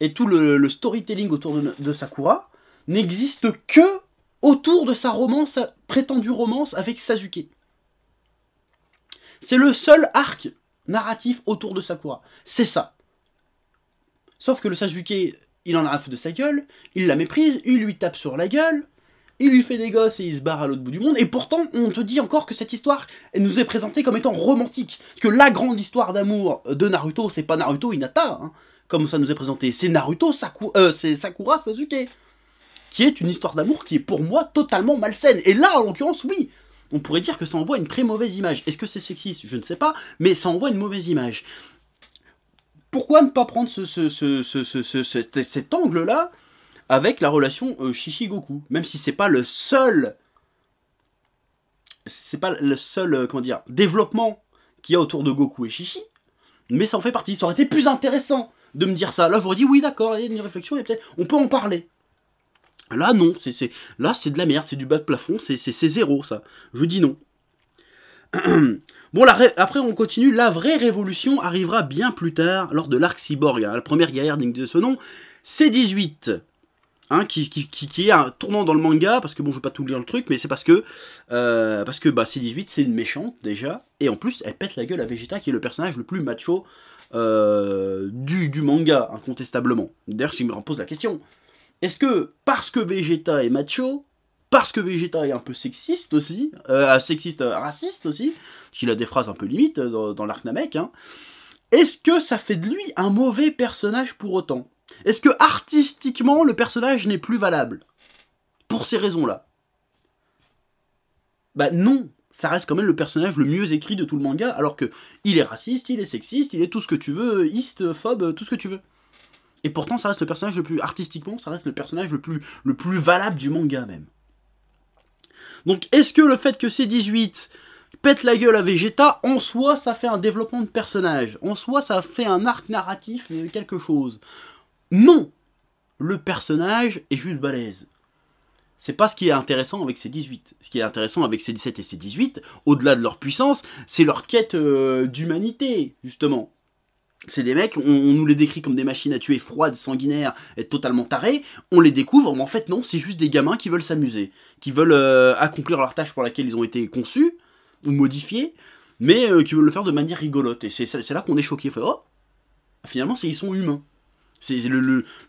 et tout le storytelling autour de Sakura, n'existe que autour de sa romance, prétendue romance avec Sasuke. C'est le seul arc narratif autour de Sakura. C'est ça. Sauf que le Sasuke, il en a un foutre de sa gueule, il la méprise, il lui tape sur la gueule, il lui fait des gosses et il se barre à l'autre bout du monde. Et pourtant, on te dit encore que cette histoire, elle nous est présentée comme étant romantique. Parce que la grande histoire d'amour de Naruto, c'est pas Naruto Hinata, hein, comme ça nous est présenté. C'est Naruto c'est Sakura Sasuke. Qui est une histoire d'amour qui est pour moi totalement malsaine. Et là, en l'occurrence, oui, on pourrait dire que ça envoie une très mauvaise image. Est-ce que c'est sexiste? Je ne sais pas, mais ça envoie une mauvaise image. Pourquoi ne pas prendre cet angle-là avec la relation Shichi-Goku? Même si c'est pas le seul... C'est pas le seul, comment dire, développement qu'il y a autour de Goku et Shichi, mais ça en fait partie. Ça aurait été plus intéressant de me dire ça. Là, j'aurais dit, oui, d'accord, il y a une réflexion, et peut-être on peut en parler. Là, non, là, c'est de la merde, c'est du bas de plafond, c'est zéro, ça. Je dis non. Bon, après, on continue. La vraie révolution arrivera bien plus tard, lors de l'arc cyborg, hein, la première guerrière digne de ce nom, C18. Hein, qui est un tournant dans le manga, parce que bon, je vais pas tout lire le truc, mais c'est parce que C18, c'est une méchante, déjà, et en plus, elle pète la gueule à Vegeta, qui est le personnage le plus macho du manga, incontestablement. D'ailleurs, je me repose la question. Est-ce que, parce que Vegeta est macho, parce que Vegeta est un peu sexiste aussi, raciste aussi, parce qu'il a des phrases un peu limites dans l'arc Namek, hein, est-ce que ça fait de lui un mauvais personnage pour autant? Est-ce que artistiquement, le personnage n'est plus valable? Pour ces raisons-là. Bah non, ça reste quand même le personnage le mieux écrit de tout le manga, alors que il est raciste, il est sexiste, il est tout ce que tu veux, phobe, tout ce que tu veux. Et pourtant, ça reste le personnage le plus... Artistiquement, ça reste le personnage le plus valable du manga, même. Donc, est-ce que le fait que C18 pète la gueule à Vegeta, en soi, ça fait un développement de personnage? En soi, ça fait un arc narratif, quelque chose? Non! Le personnage est juste balèze. C'est pas ce qui est intéressant avec C18. Ce qui est intéressant avec C17 et C18, au-delà de leur puissance, c'est leur quête d'humanité, justement. C'est des mecs, on nous les décrit comme des machines à tuer froides, sanguinaires et totalement tarés. On les découvre, mais en fait non, c'est juste des gamins qui veulent s'amuser, qui veulent accomplir leur tâche pour laquelle ils ont été conçus, ou modifiés, mais qui veulent le faire de manière rigolote. Et c'est là qu'on est choqué. Fait, oh, finalement, ils sont humains.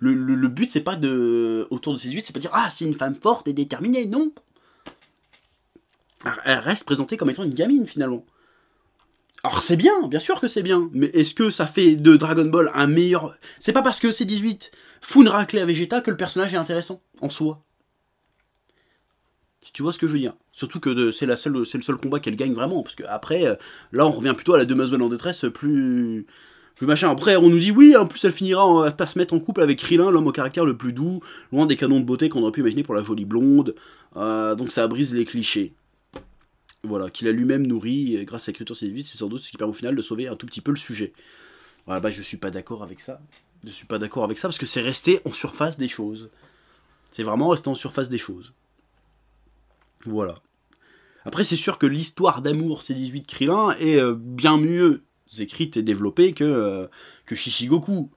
Le but, c'est pas autour de C18, c'est pas dire, ah, c'est une femme forte et déterminée, non. Elle reste présentée comme étant une gamine, finalement. Alors c'est bien sûr que c'est bien, mais est-ce que ça fait de Dragon Ball un meilleur... C'est pas parce que C18 fout une raclée à Vegeta que le personnage est intéressant, en soi. Si tu vois ce que je veux dire. Surtout que c'est le seul combat qu'elle gagne vraiment, parce que après, là on revient plutôt à la demoiselle en détresse, plus machin. Après on nous dit oui, en plus elle finira par se mettre en couple avec Krillin, l'homme au caractère le plus doux, loin des canons de beauté qu'on aurait pu imaginer pour la jolie blonde, donc ça brise les clichés. Voilà, qu'il a lui-même nourri, et grâce à l'écriture C18, c'est sans doute ce qui permet au final de sauver un tout petit peu le sujet. Voilà, bah je suis pas d'accord avec ça. Je suis pas d'accord avec ça parce que c'est resté en surface des choses. C'est vraiment resté en surface des choses. Voilà. Après, c'est sûr que l'histoire d'amour C18 Krillin est bien mieux écrite et développée que Shichigoku.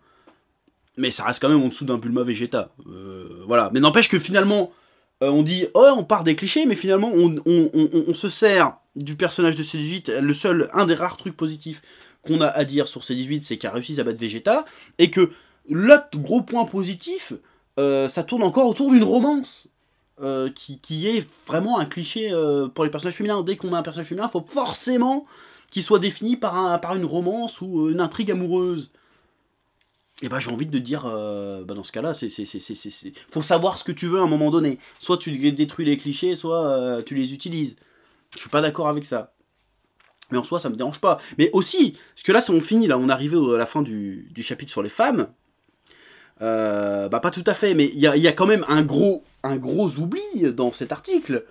Mais ça reste quand même en dessous d'un Bulma Vegeta. Voilà. Mais n'empêche que finalement... on dit, oh, on part des clichés, mais finalement, on se sert du personnage de C18. Un des rares trucs positifs qu'on a à dire sur C18, c'est qu'il a réussi à battre Vegeta, et que l'autre gros point positif, ça tourne encore autour d'une romance, qui est vraiment un cliché pour les personnages féminins. Dès qu'on a un personnage féminin, il faut forcément qui soit défini par une romance ou une intrigue amoureuse. Et bah j'ai envie de dire, dans ce cas-là, faut savoir ce que tu veux à un moment donné. Soit tu détruis les clichés, soit tu les utilises. Je suis pas d'accord avec ça. Mais en soi, ça me dérange pas. Mais aussi, parce que là, on finit, là, on est arrivé à la fin du chapitre sur les femmes. Pas tout à fait, mais il y a quand même un gros oubli dans cet article.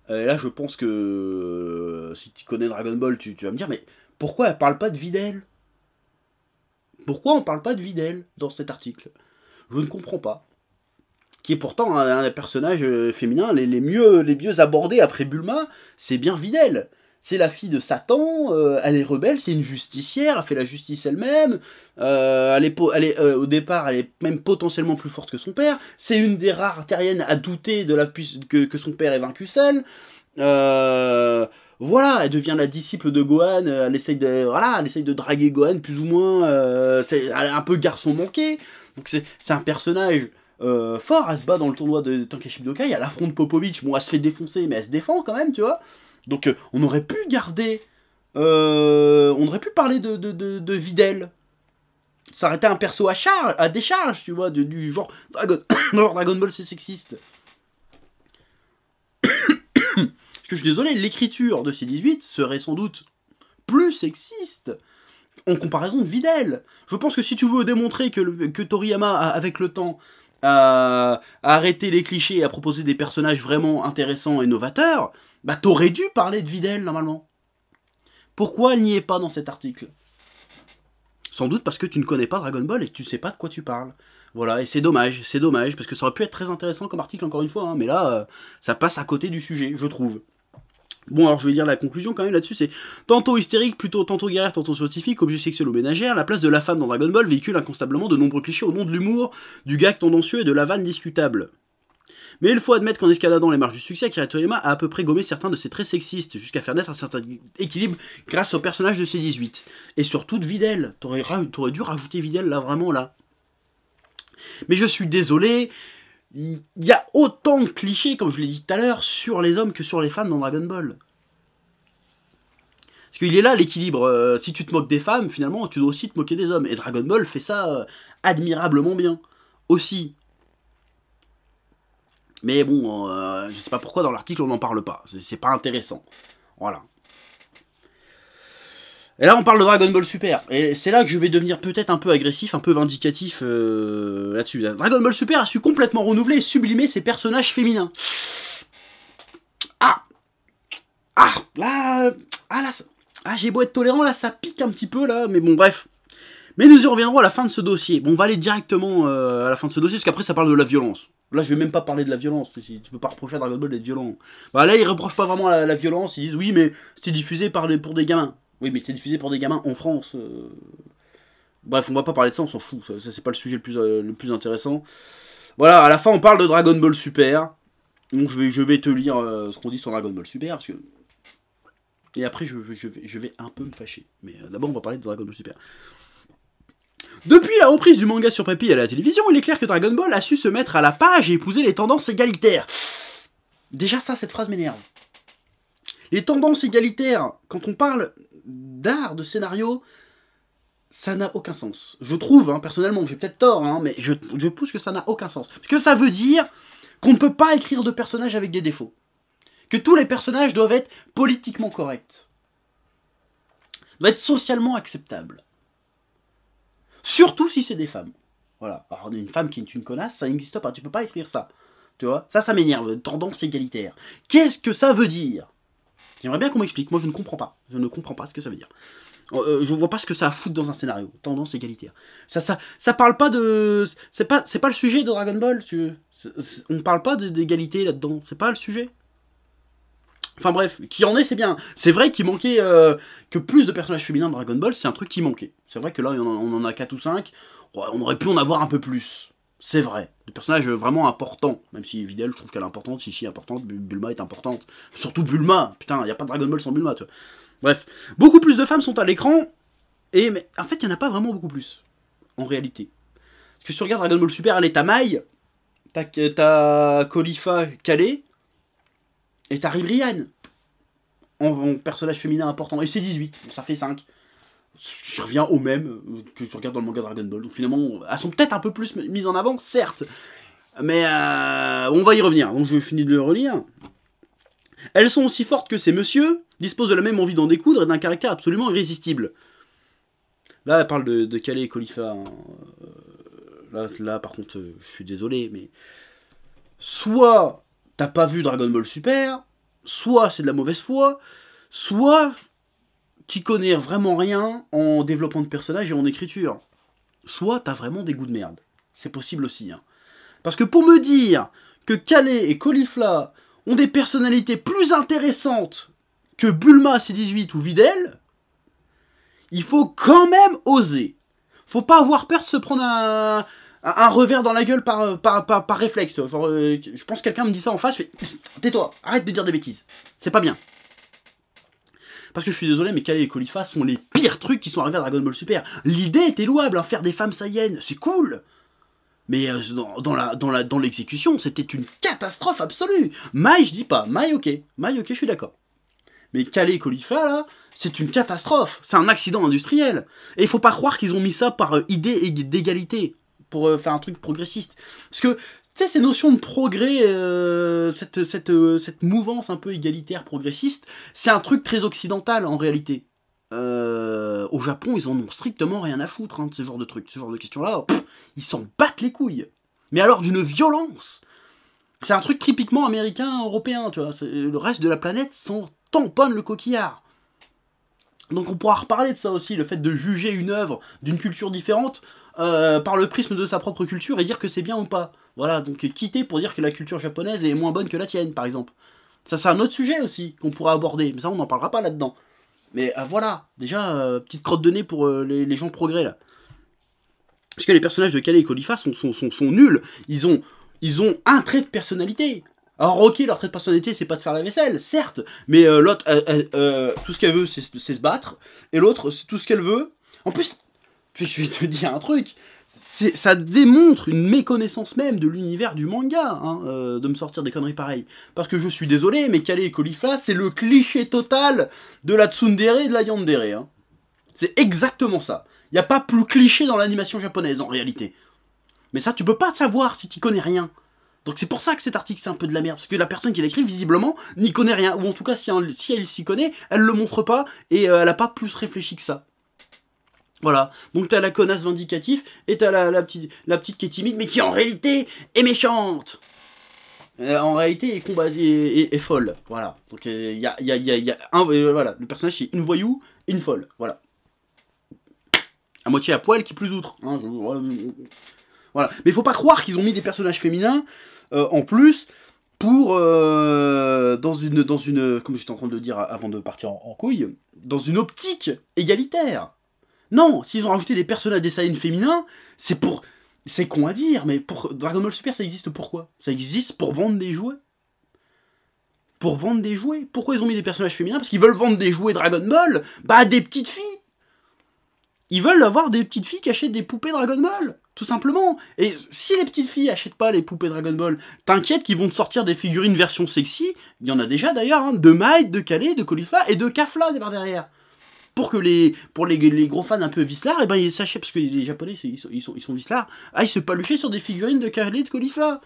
Et là, je pense que si tu connais Dragon Ball, tu vas me dire, mais pourquoi elle parle pas de Videl? Pourquoi on parle pas de Videl dans cet article? Je ne comprends pas. Qui est pourtant un personnage féminin les mieux abordés après Bulma, c'est bien Videl. C'est la fille de Satan, elle est rebelle, c'est une justicière, elle fait la justice elle-même, au départ, elle est même potentiellement plus forte que son père, c'est une des rares terriennes à douter de que son père ait vaincu Cell. Voilà, elle devient la disciple de Gohan, elle essaye de draguer Gohan plus ou moins, elle est un peu garçon manqué, donc c'est un personnage fort, elle se bat dans le tournoi de Tankaichi Budokai, elle affronte Popovich, bon elle se fait défoncer mais elle se défend quand même, tu vois. Donc on aurait pu garder, on aurait pu parler de Videl. Ça aurait été un perso à décharge, tu vois, du genre Dragon Ball c'est sexiste. Parce que je suis désolé, l'écriture de C18 serait sans doute plus sexiste en comparaison de Videl. Je pense que si tu veux démontrer que Toriyama, avec le temps, a arrêté les clichés et a proposé des personnages vraiment intéressants et novateurs, bah t'aurais dû parler de Videl normalement. Pourquoi elle n'y est pas dans cet article? Sans doute parce que tu ne connais pas Dragon Ball et que tu sais pas de quoi tu parles. Voilà, et c'est dommage, parce que ça aurait pu être très intéressant comme article encore une fois, hein, mais là, ça passe à côté du sujet, je trouve. Bon, alors je vais dire la conclusion quand même là-dessus, c'est tantôt hystérique, plutôt tantôt guerrière, tantôt scientifique, objet sexuel ou ménagère, la place de la femme dans Dragon Ball véhicule inconstablement de nombreux clichés au nom de l'humour, du gag tendancieux et de la vanne discutable. Mais il faut admettre qu'en escaladant les marges du succès, Akira Toriyama a à peu près gommé certains de ses traits sexistes, jusqu'à faire naître un certain équilibre grâce au personnage de C18. Et surtout de Videl. T'aurais dû rajouter Videl là, vraiment là. Mais je suis désolé, il y a autant de clichés, comme je l'ai dit tout à l'heure, sur les hommes que sur les femmes dans Dragon Ball. Parce qu'il est là l'équilibre. Si tu te moques des femmes, finalement, tu dois aussi te moquer des hommes. Et Dragon Ball fait ça admirablement bien. Aussi. Mais bon, je sais pas pourquoi dans l'article on n'en parle pas. C'est pas intéressant. Voilà. Et là on parle de Dragon Ball Super. Et c'est là que je vais devenir peut-être un peu agressif, un peu vindicatif là-dessus. Dragon Ball Super a su complètement renouveler et sublimer ses personnages féminins. J'ai beau être tolérant, là ça pique un petit peu là, mais bon bref. Mais nous y reviendrons à la fin de ce dossier. Bon, on va aller directement à la fin de ce dossier, parce qu'après ça parle de la violence. Là, je vais même pas parler de la violence. Tu peux pas reprocher à Dragon Ball d'être violent. Bah là, ils reprochent pas vraiment la violence. Ils disent oui, mais c'était diffusé pour des gamins. Oui, mais c'était diffusé pour des gamins en France. Bref, on va pas parler de ça, on s'en fout. Ça c'est pas le sujet le plus intéressant. Voilà, à la fin, on parle de Dragon Ball Super. Donc je vais te lire ce qu'on dit sur Dragon Ball Super, parce que... Et après, je vais un peu me fâcher. Mais d'abord, on va parler de Dragon Ball Super. Depuis la reprise du manga sur papier à la télévision, il est clair que Dragon Ball a su se mettre à la page et épouser les tendances égalitaires. Déjà ça, cette phrase m'énerve. Les tendances égalitaires, quand on parle d'art, de scénario, ça n'a aucun sens. Je trouve, personnellement, j'ai peut-être tort, mais je pousse que ça n'a aucun sens. Parce que ça veut dire qu'on ne peut pas écrire de personnages avec des défauts. Que tous les personnages doivent être politiquement corrects. Doivent être socialement acceptables. Surtout si c'est des femmes. Voilà. Alors, une femme qui est une connasse, ça n'existe pas. Tu peux pas écrire ça. Tu vois? Ça m'énerve. Tendance égalitaire. Qu'est-ce que ça veut dire? J'aimerais bien qu'on m'explique. Moi, je ne comprends pas. Je ne comprends pas ce que ça veut dire. Je vois pas ce que ça a à foutre dans un scénario. Tendance égalitaire. Ça parle pas de... C'est pas le sujet de Dragon Ball. On parle pas d'égalité là-dedans. C'est pas le sujet. Enfin bref, qui en est, c'est bien. C'est vrai qu'il manquait que plus de personnages féminins de Dragon Ball, c'est un truc qui manquait. C'est vrai que là, on en a 4 ou 5. Ouais, on aurait pu en avoir un peu plus. C'est vrai. Des personnages vraiment importants. Même si Videl, je trouve qu'elle est importante, Chichi est importante, Bulma est importante. Surtout Bulma. Putain, il n'y a pas de Dragon Ball sans Bulma, tu vois. Bref. Beaucoup plus de femmes sont à l'écran. Mais en fait, il n'y en a pas vraiment beaucoup plus. En réalité. Parce que si tu regardes Dragon Ball Super, elle est à Mai. T'as Khalifa Calais. Et t'as Ribrianne. en personnage féminin important. Et c'est 18, ça fait 5. Je reviens au même que tu regardes dans le manga Dragon Ball. Donc finalement, elles sont peut-être un peu plus mises en avant, certes. Mais on va y revenir. Donc je finis de le relire. Elles sont aussi fortes que ces messieurs, disposent de la même envie d'en découdre et d'un caractère absolument irrésistible. Là, elle parle de Calais et Khalifa. Hein. Là, par contre, je suis désolé, mais... Soit t'as pas vu Dragon Ball Super, soit c'est de la mauvaise foi, soit tu connais vraiment rien en développement de personnages et en écriture. Soit t'as vraiment des goûts de merde. C'est possible aussi. Hein. Parce que pour me dire que Calais et Caulifla ont des personnalités plus intéressantes que Bulma C18 ou Videl, il faut quand même oser. Faut pas avoir peur de se prendre un revers dans la gueule par réflexe. Genre, je pense que quelqu'un me dit ça en face, je fais tais-toi, arrête de dire des bêtises. C'est pas bien. Parce que je suis désolé, mais Calais et Caulifla sont les pires trucs qui sont arrivés à Dragon Ball Super. L'idée était louable, hein, faire des femmes saïennes, c'est cool. Mais dans l'exécution, c'était une catastrophe absolue. Mai, je dis pas. Mai, ok, je suis d'accord. Mais Calais et Caulifla, là, c'est une catastrophe. C'est un accident industriel. Et il faut pas croire qu'ils ont mis ça par idée d'égalité, pour faire un truc progressiste. Parce que, tu sais, ces notions de progrès, cette mouvance un peu égalitaire, progressiste, c'est un truc très occidental, en réalité. Au Japon, ils en ont strictement rien à foutre, hein, de ce genre de trucs, ce genre de questions-là. Ils s'en battent les couilles. Mais alors d'une violence. C'est un truc typiquement américain, européen, tu vois. Le reste de la planète s'en tamponne le coquillard. Donc on pourra reparler de ça aussi, le fait de juger une œuvre d'une culture différente par le prisme de sa propre culture et dire que c'est bien ou pas. Voilà, donc quitter pour dire que la culture japonaise est moins bonne que la tienne, par exemple. Ça, c'est un autre sujet aussi qu'on pourra aborder, mais ça, on n'en parlera pas là-dedans. Mais voilà, déjà, petite crotte de nez pour les gens progrès, là. Parce que les personnages de Calais et Caulifla sont nuls. Ils ont un trait de personnalité. Alors ok, leur trait de personnalité, c'est pas de faire la vaisselle, certes. Mais l'autre, tout ce qu'elle veut, c'est se battre. Et l'autre, c'est tout ce qu'elle veut. En plus, je vais te dire un truc. Ça démontre une méconnaissance même de l'univers du manga, hein, de me sortir des conneries pareilles. Parce que je suis désolé, mais Calais et Caulifla, c'est le cliché total de la tsundere et de la yandere. Hein. C'est exactement ça. Il n'y a pas plus cliché dans l'animation japonaise, en réalité. Mais ça, tu peux pas savoir si tu connais rien. Donc c'est pour ça que cet article, c'est un peu de la merde. Parce que la personne qui l'écrit, visiblement, n'y connaît rien. Ou en tout cas, si elle s'y connaît, elle le montre pas, et elle a pas plus réfléchi que ça. Voilà, donc t'as la connasse vindicative, et t'as la petite qui est timide, mais qui en réalité est méchante. En réalité est folle, voilà. Donc il y a voilà, le personnage c'est une voyou et une folle, voilà. À moitié à poil qui plus outre. Hein, voilà, mais faut pas croire qu'ils ont mis des personnages féminins en plus pour dans une comme j'étais en train de le dire avant de partir en couille, dans une optique égalitaire. Non, s'ils ont rajouté des personnages des Saiyans féminins, c'est pour... C'est con à dire, mais pour Dragon Ball Super, ça existe pourquoi? Ça existe pour vendre des jouets. Pour vendre des jouets. Pourquoi ils ont mis des personnages féminins? Parce qu'ils veulent vendre des jouets Dragon Ball, bah des petites filles. Ils veulent avoir des petites filles qui achètent des poupées Dragon Ball, tout simplement. Et si les petites filles achètent pas les poupées Dragon Ball, t'inquiète qu'ils vont te sortir des figurines version sexy, il y en a déjà d'ailleurs, hein, de Mai, de Calais, de Caulifla et de Kafla par derrière. Pour les gros fans un peu vislards, et ben ils s'achètent, parce que les japonais ils sont vislards, ils se paluchaient sur des figurines de Calais de Caulifla.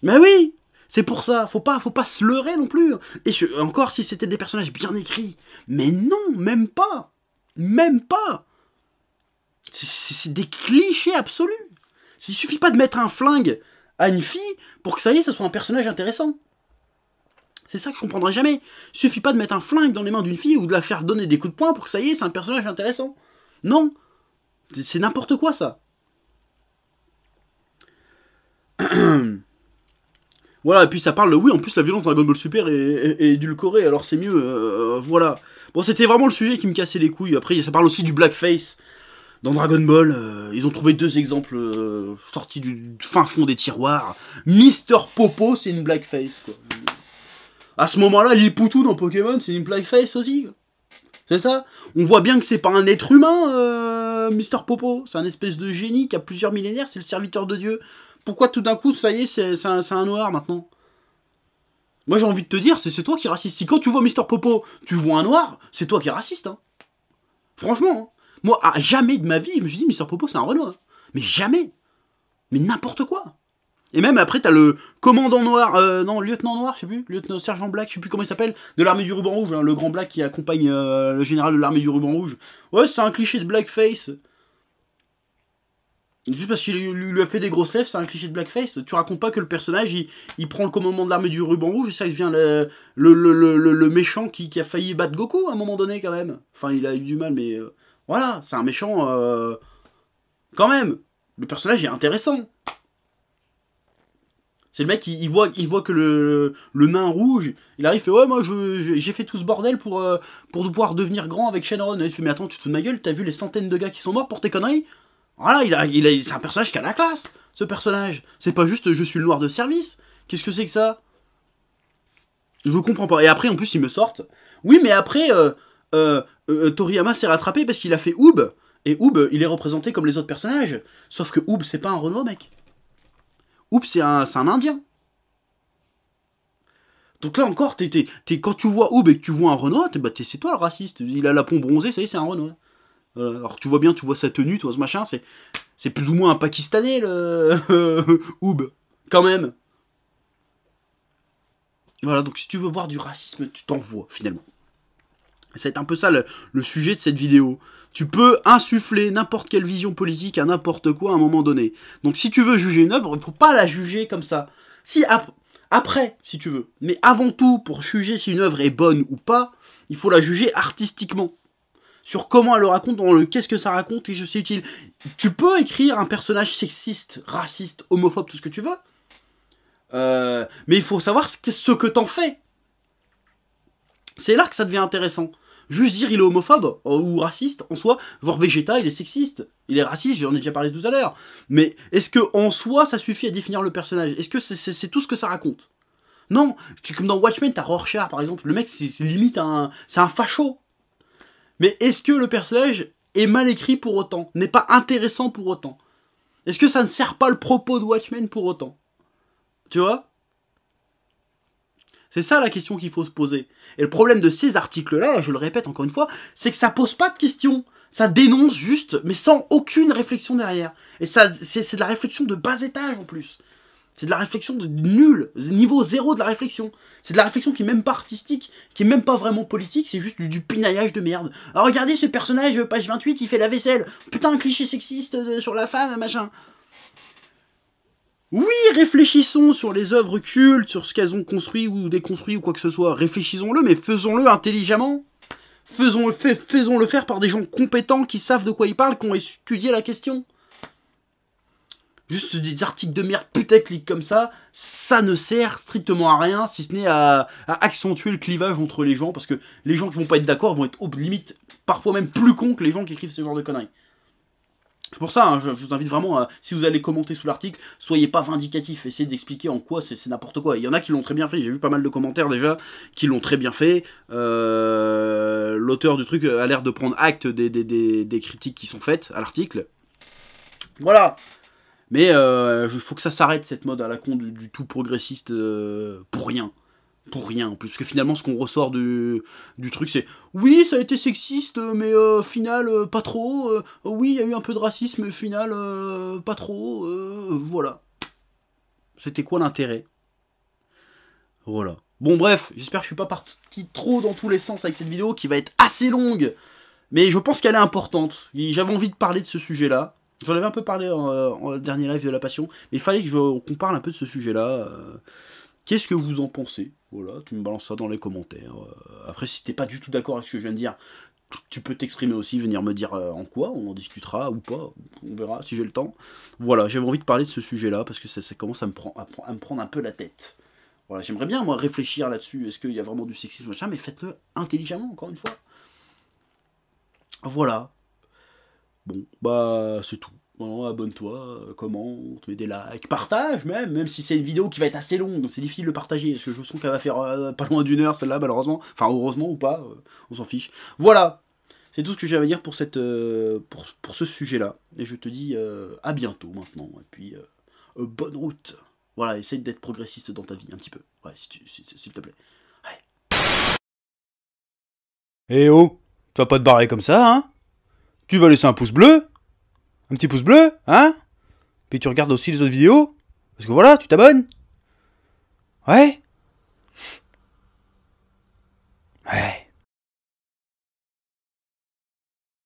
Mais oui, c'est pour ça, faut pas se leurrer non plus. Et encore si c'était des personnages bien écrits, mais non, même pas. C'est des clichés absolus. Il suffit pas de mettre un flingue à une fille pour que ça y est, ça soit un personnage intéressant. C'est ça que je comprendrai jamais. Il suffit pas de mettre un flingue dans les mains d'une fille ou de la faire donner des coups de poing pour que ça y est, c'est un personnage intéressant. Non. C'est n'importe quoi, ça. Voilà, et puis ça parle, oui, en plus la violence dans Dragon Ball Super est édulcorée, alors c'est mieux, voilà. Bon, c'était vraiment le sujet qui me cassait les couilles. Après, ça parle aussi du blackface. Dans Dragon Ball, ils ont trouvé 2 exemples sortis du fin fond des tiroirs. Mister Popo, c'est une blackface, quoi. À ce moment-là, Lipoutou dans Pokémon, c'est une blackface aussi. C'est ça? On voit bien que c'est pas un être humain, Mister Popo. C'est un espèce de génie qui a plusieurs millénaires, c'est le serviteur de Dieu. Pourquoi tout d'un coup, ça y est, c'est un noir maintenant? Moi, j'ai envie de te dire, c'est toi qui es raciste. Si quand tu vois Mister Popo, tu vois un noir, c'est toi qui es raciste, hein. Franchement, hein. Moi, à jamais de ma vie, je me suis dit, Mister Popo, c'est un Renoir. Hein. Mais jamais. Mais n'importe quoi. Et même après, t'as le commandant noir, non, lieutenant noir, je sais plus, lieutenant sergent Black, je sais plus comment il s'appelle, de l'armée du ruban rouge, hein, le grand Black qui accompagne le général de l'armée du ruban rouge. Ouais, c'est un cliché de blackface. Juste parce qu'il lui a fait des grosses lèvres, c'est un cliché de blackface. Tu racontes pas que le personnage, il prend le commandement de l'armée du ruban rouge et ça devient le méchant qui a failli battre Goku à un moment donné quand même. Enfin, il a eu du mal, mais voilà, c'est un méchant quand même. Le personnage est intéressant. C'est le mec, il voit que le nain rouge, il arrive, il fait ouais, moi j'ai fait tout ce bordel pour pouvoir devenir grand avec Shenron. Et il fait mais attends, tu te fous de ma gueule, t'as vu les centaines de gars qui sont morts pour tes conneries? Voilà, c'est un personnage qui a la classe, ce personnage. C'est pas juste je suis le noir de service. Qu'est-ce que c'est que ça? Je comprends pas. Et après, en plus, ils me sortent. Oui, mais après, Toriyama s'est rattrapé parce qu'il a fait Oob. Et Oob, il est représenté comme les autres personnages. Sauf que Oob, c'est pas un Renoir, mec. Oob, c'est un Indien. Donc là encore, quand tu vois Oob et que tu vois un Renoir, c'est toi le raciste. Il a la peau bronzée, ça y est, c'est un Renoir. Alors tu vois bien, tu vois sa tenue, tu vois ce machin, c'est plus ou moins un Pakistanais, le Oob, quand même. Voilà, donc si tu veux voir du racisme, tu t'en vois, finalement. C'est un peu ça le sujet de cette vidéo. Tu peux insuffler n'importe quelle vision politique à n'importe quoi à un moment donné. Donc si tu veux juger une œuvre, il ne faut pas la juger comme ça. Si après, si tu veux. Mais avant tout, pour juger si une œuvre est bonne ou pas, il faut la juger artistiquement. Sur comment elle le raconte, dans le qu'est-ce que ça raconte et je sais utile. Tu peux écrire un personnage sexiste, raciste, homophobe, tout ce que tu veux. Mais il faut savoir ce que t'en fais. C'est là que ça devient intéressant. Juste dire il est homophobe ou raciste, en soi, genre Vegeta, il est sexiste, il est raciste, j'en ai déjà parlé tout à l'heure. Mais est-ce que en soi, ça suffit à définir le personnage? Est-ce que c'est tout ce que ça raconte? Non, comme dans Watchmen, t'as Rorschach par exemple, le mec c'est limite c'est un facho. Mais est-ce que le personnage est mal écrit pour autant? N'est pas intéressant pour autant? Est-ce que ça ne sert pas le propos de Watchmen pour autant? Tu vois? C'est ça la question qu'il faut se poser. Et le problème de ces articles-là, je le répète encore une fois, c'est que ça pose pas de questions. Ça dénonce juste, mais sans aucune réflexion derrière. Et ça, c'est de la réflexion de bas étage en plus. C'est de la réflexion de nul, niveau zéro de la réflexion. C'est de la réflexion qui est même pas artistique, qui est même pas vraiment politique, c'est juste du pinaillage de merde. Alors regardez ce personnage, page 28, il fait la vaisselle. Putain, un cliché sexiste sur la femme, machin. Oui, réfléchissons sur les œuvres cultes, sur ce qu'elles ont construit ou déconstruit ou quoi que ce soit. Réfléchissons-le, mais faisons-le intelligemment. Faisons-le faire par des gens compétents qui savent de quoi ils parlent, qui ont étudié la question. Juste des articles de merde putaclic comme ça, ça ne sert strictement à rien, si ce n'est à accentuer le clivage entre les gens, parce que les gens qui vont pas être d'accord vont être limite parfois même plus cons que les gens qui écrivent ce genre de conneries. C'est pour ça, hein, je vous invite vraiment, si vous allez commenter sous l'article, soyez pas vindicatif, essayez d'expliquer en quoi c'est n'importe quoi. Il y en a qui l'ont très bien fait, j'ai vu pas mal de commentaires déjà qui l'ont très bien fait. L'auteur du truc a l'air de prendre acte des critiques qui sont faites à l'article. Voilà. Mais il faut que ça s'arrête, cette mode à la con du tout progressiste pour rien. Pour rien. Parce que finalement, ce qu'on ressort du truc, c'est oui, ça a été sexiste, mais final, pas trop. Oui, il y a eu un peu de racisme, mais final, pas trop. Voilà. C'était quoi l'intérêt? Voilà. Bon, bref, j'espère que je suis pas parti trop dans tous les sens avec cette vidéo qui va être assez longue. Mais je pense qu'elle est importante. J'avais envie de parler de ce sujet-là. J'en avais un peu parlé en dernier live de la passion, mais il fallait qu'on parle un peu de ce sujet-là. Qu'est-ce que vous en pensez? Voilà, tu me balances ça dans les commentaires. Après, si t'es pas du tout d'accord avec ce que je viens de dire, tu peux t'exprimer aussi, venir me dire en quoi, on en discutera ou pas, on verra si j'ai le temps. Voilà, j'avais envie de parler de ce sujet-là, parce que ça commence à me prendre un peu la tête. Voilà, j'aimerais bien, moi, réfléchir là-dessus, est-ce qu'il y a vraiment du sexisme, machin, mais faites-le intelligemment, encore une fois. Voilà. Bon, bah, c'est tout. Bon, abonne-toi, commente, mets des likes, partage même si c'est une vidéo qui va être assez longue, donc c'est difficile de partager, parce que je sens qu'elle va faire pas loin d'une heure celle-là, malheureusement. Enfin, heureusement ou pas, on s'en fiche. Voilà, c'est tout ce que j'avais à dire pour, pour ce sujet-là. Et je te dis à bientôt maintenant, et puis bonne route. Voilà, essaye d'être progressiste dans ta vie, un petit peu. Ouais, s'il te plaît. Ouais. Eh oh, tu vas pas te barrer comme ça, hein? Tu vas laisser un pouce bleu? Un petit pouce bleu, hein? Puis tu regardes aussi les autres vidéos? Parce que voilà, tu t'abonnes? Ouais? Ouais.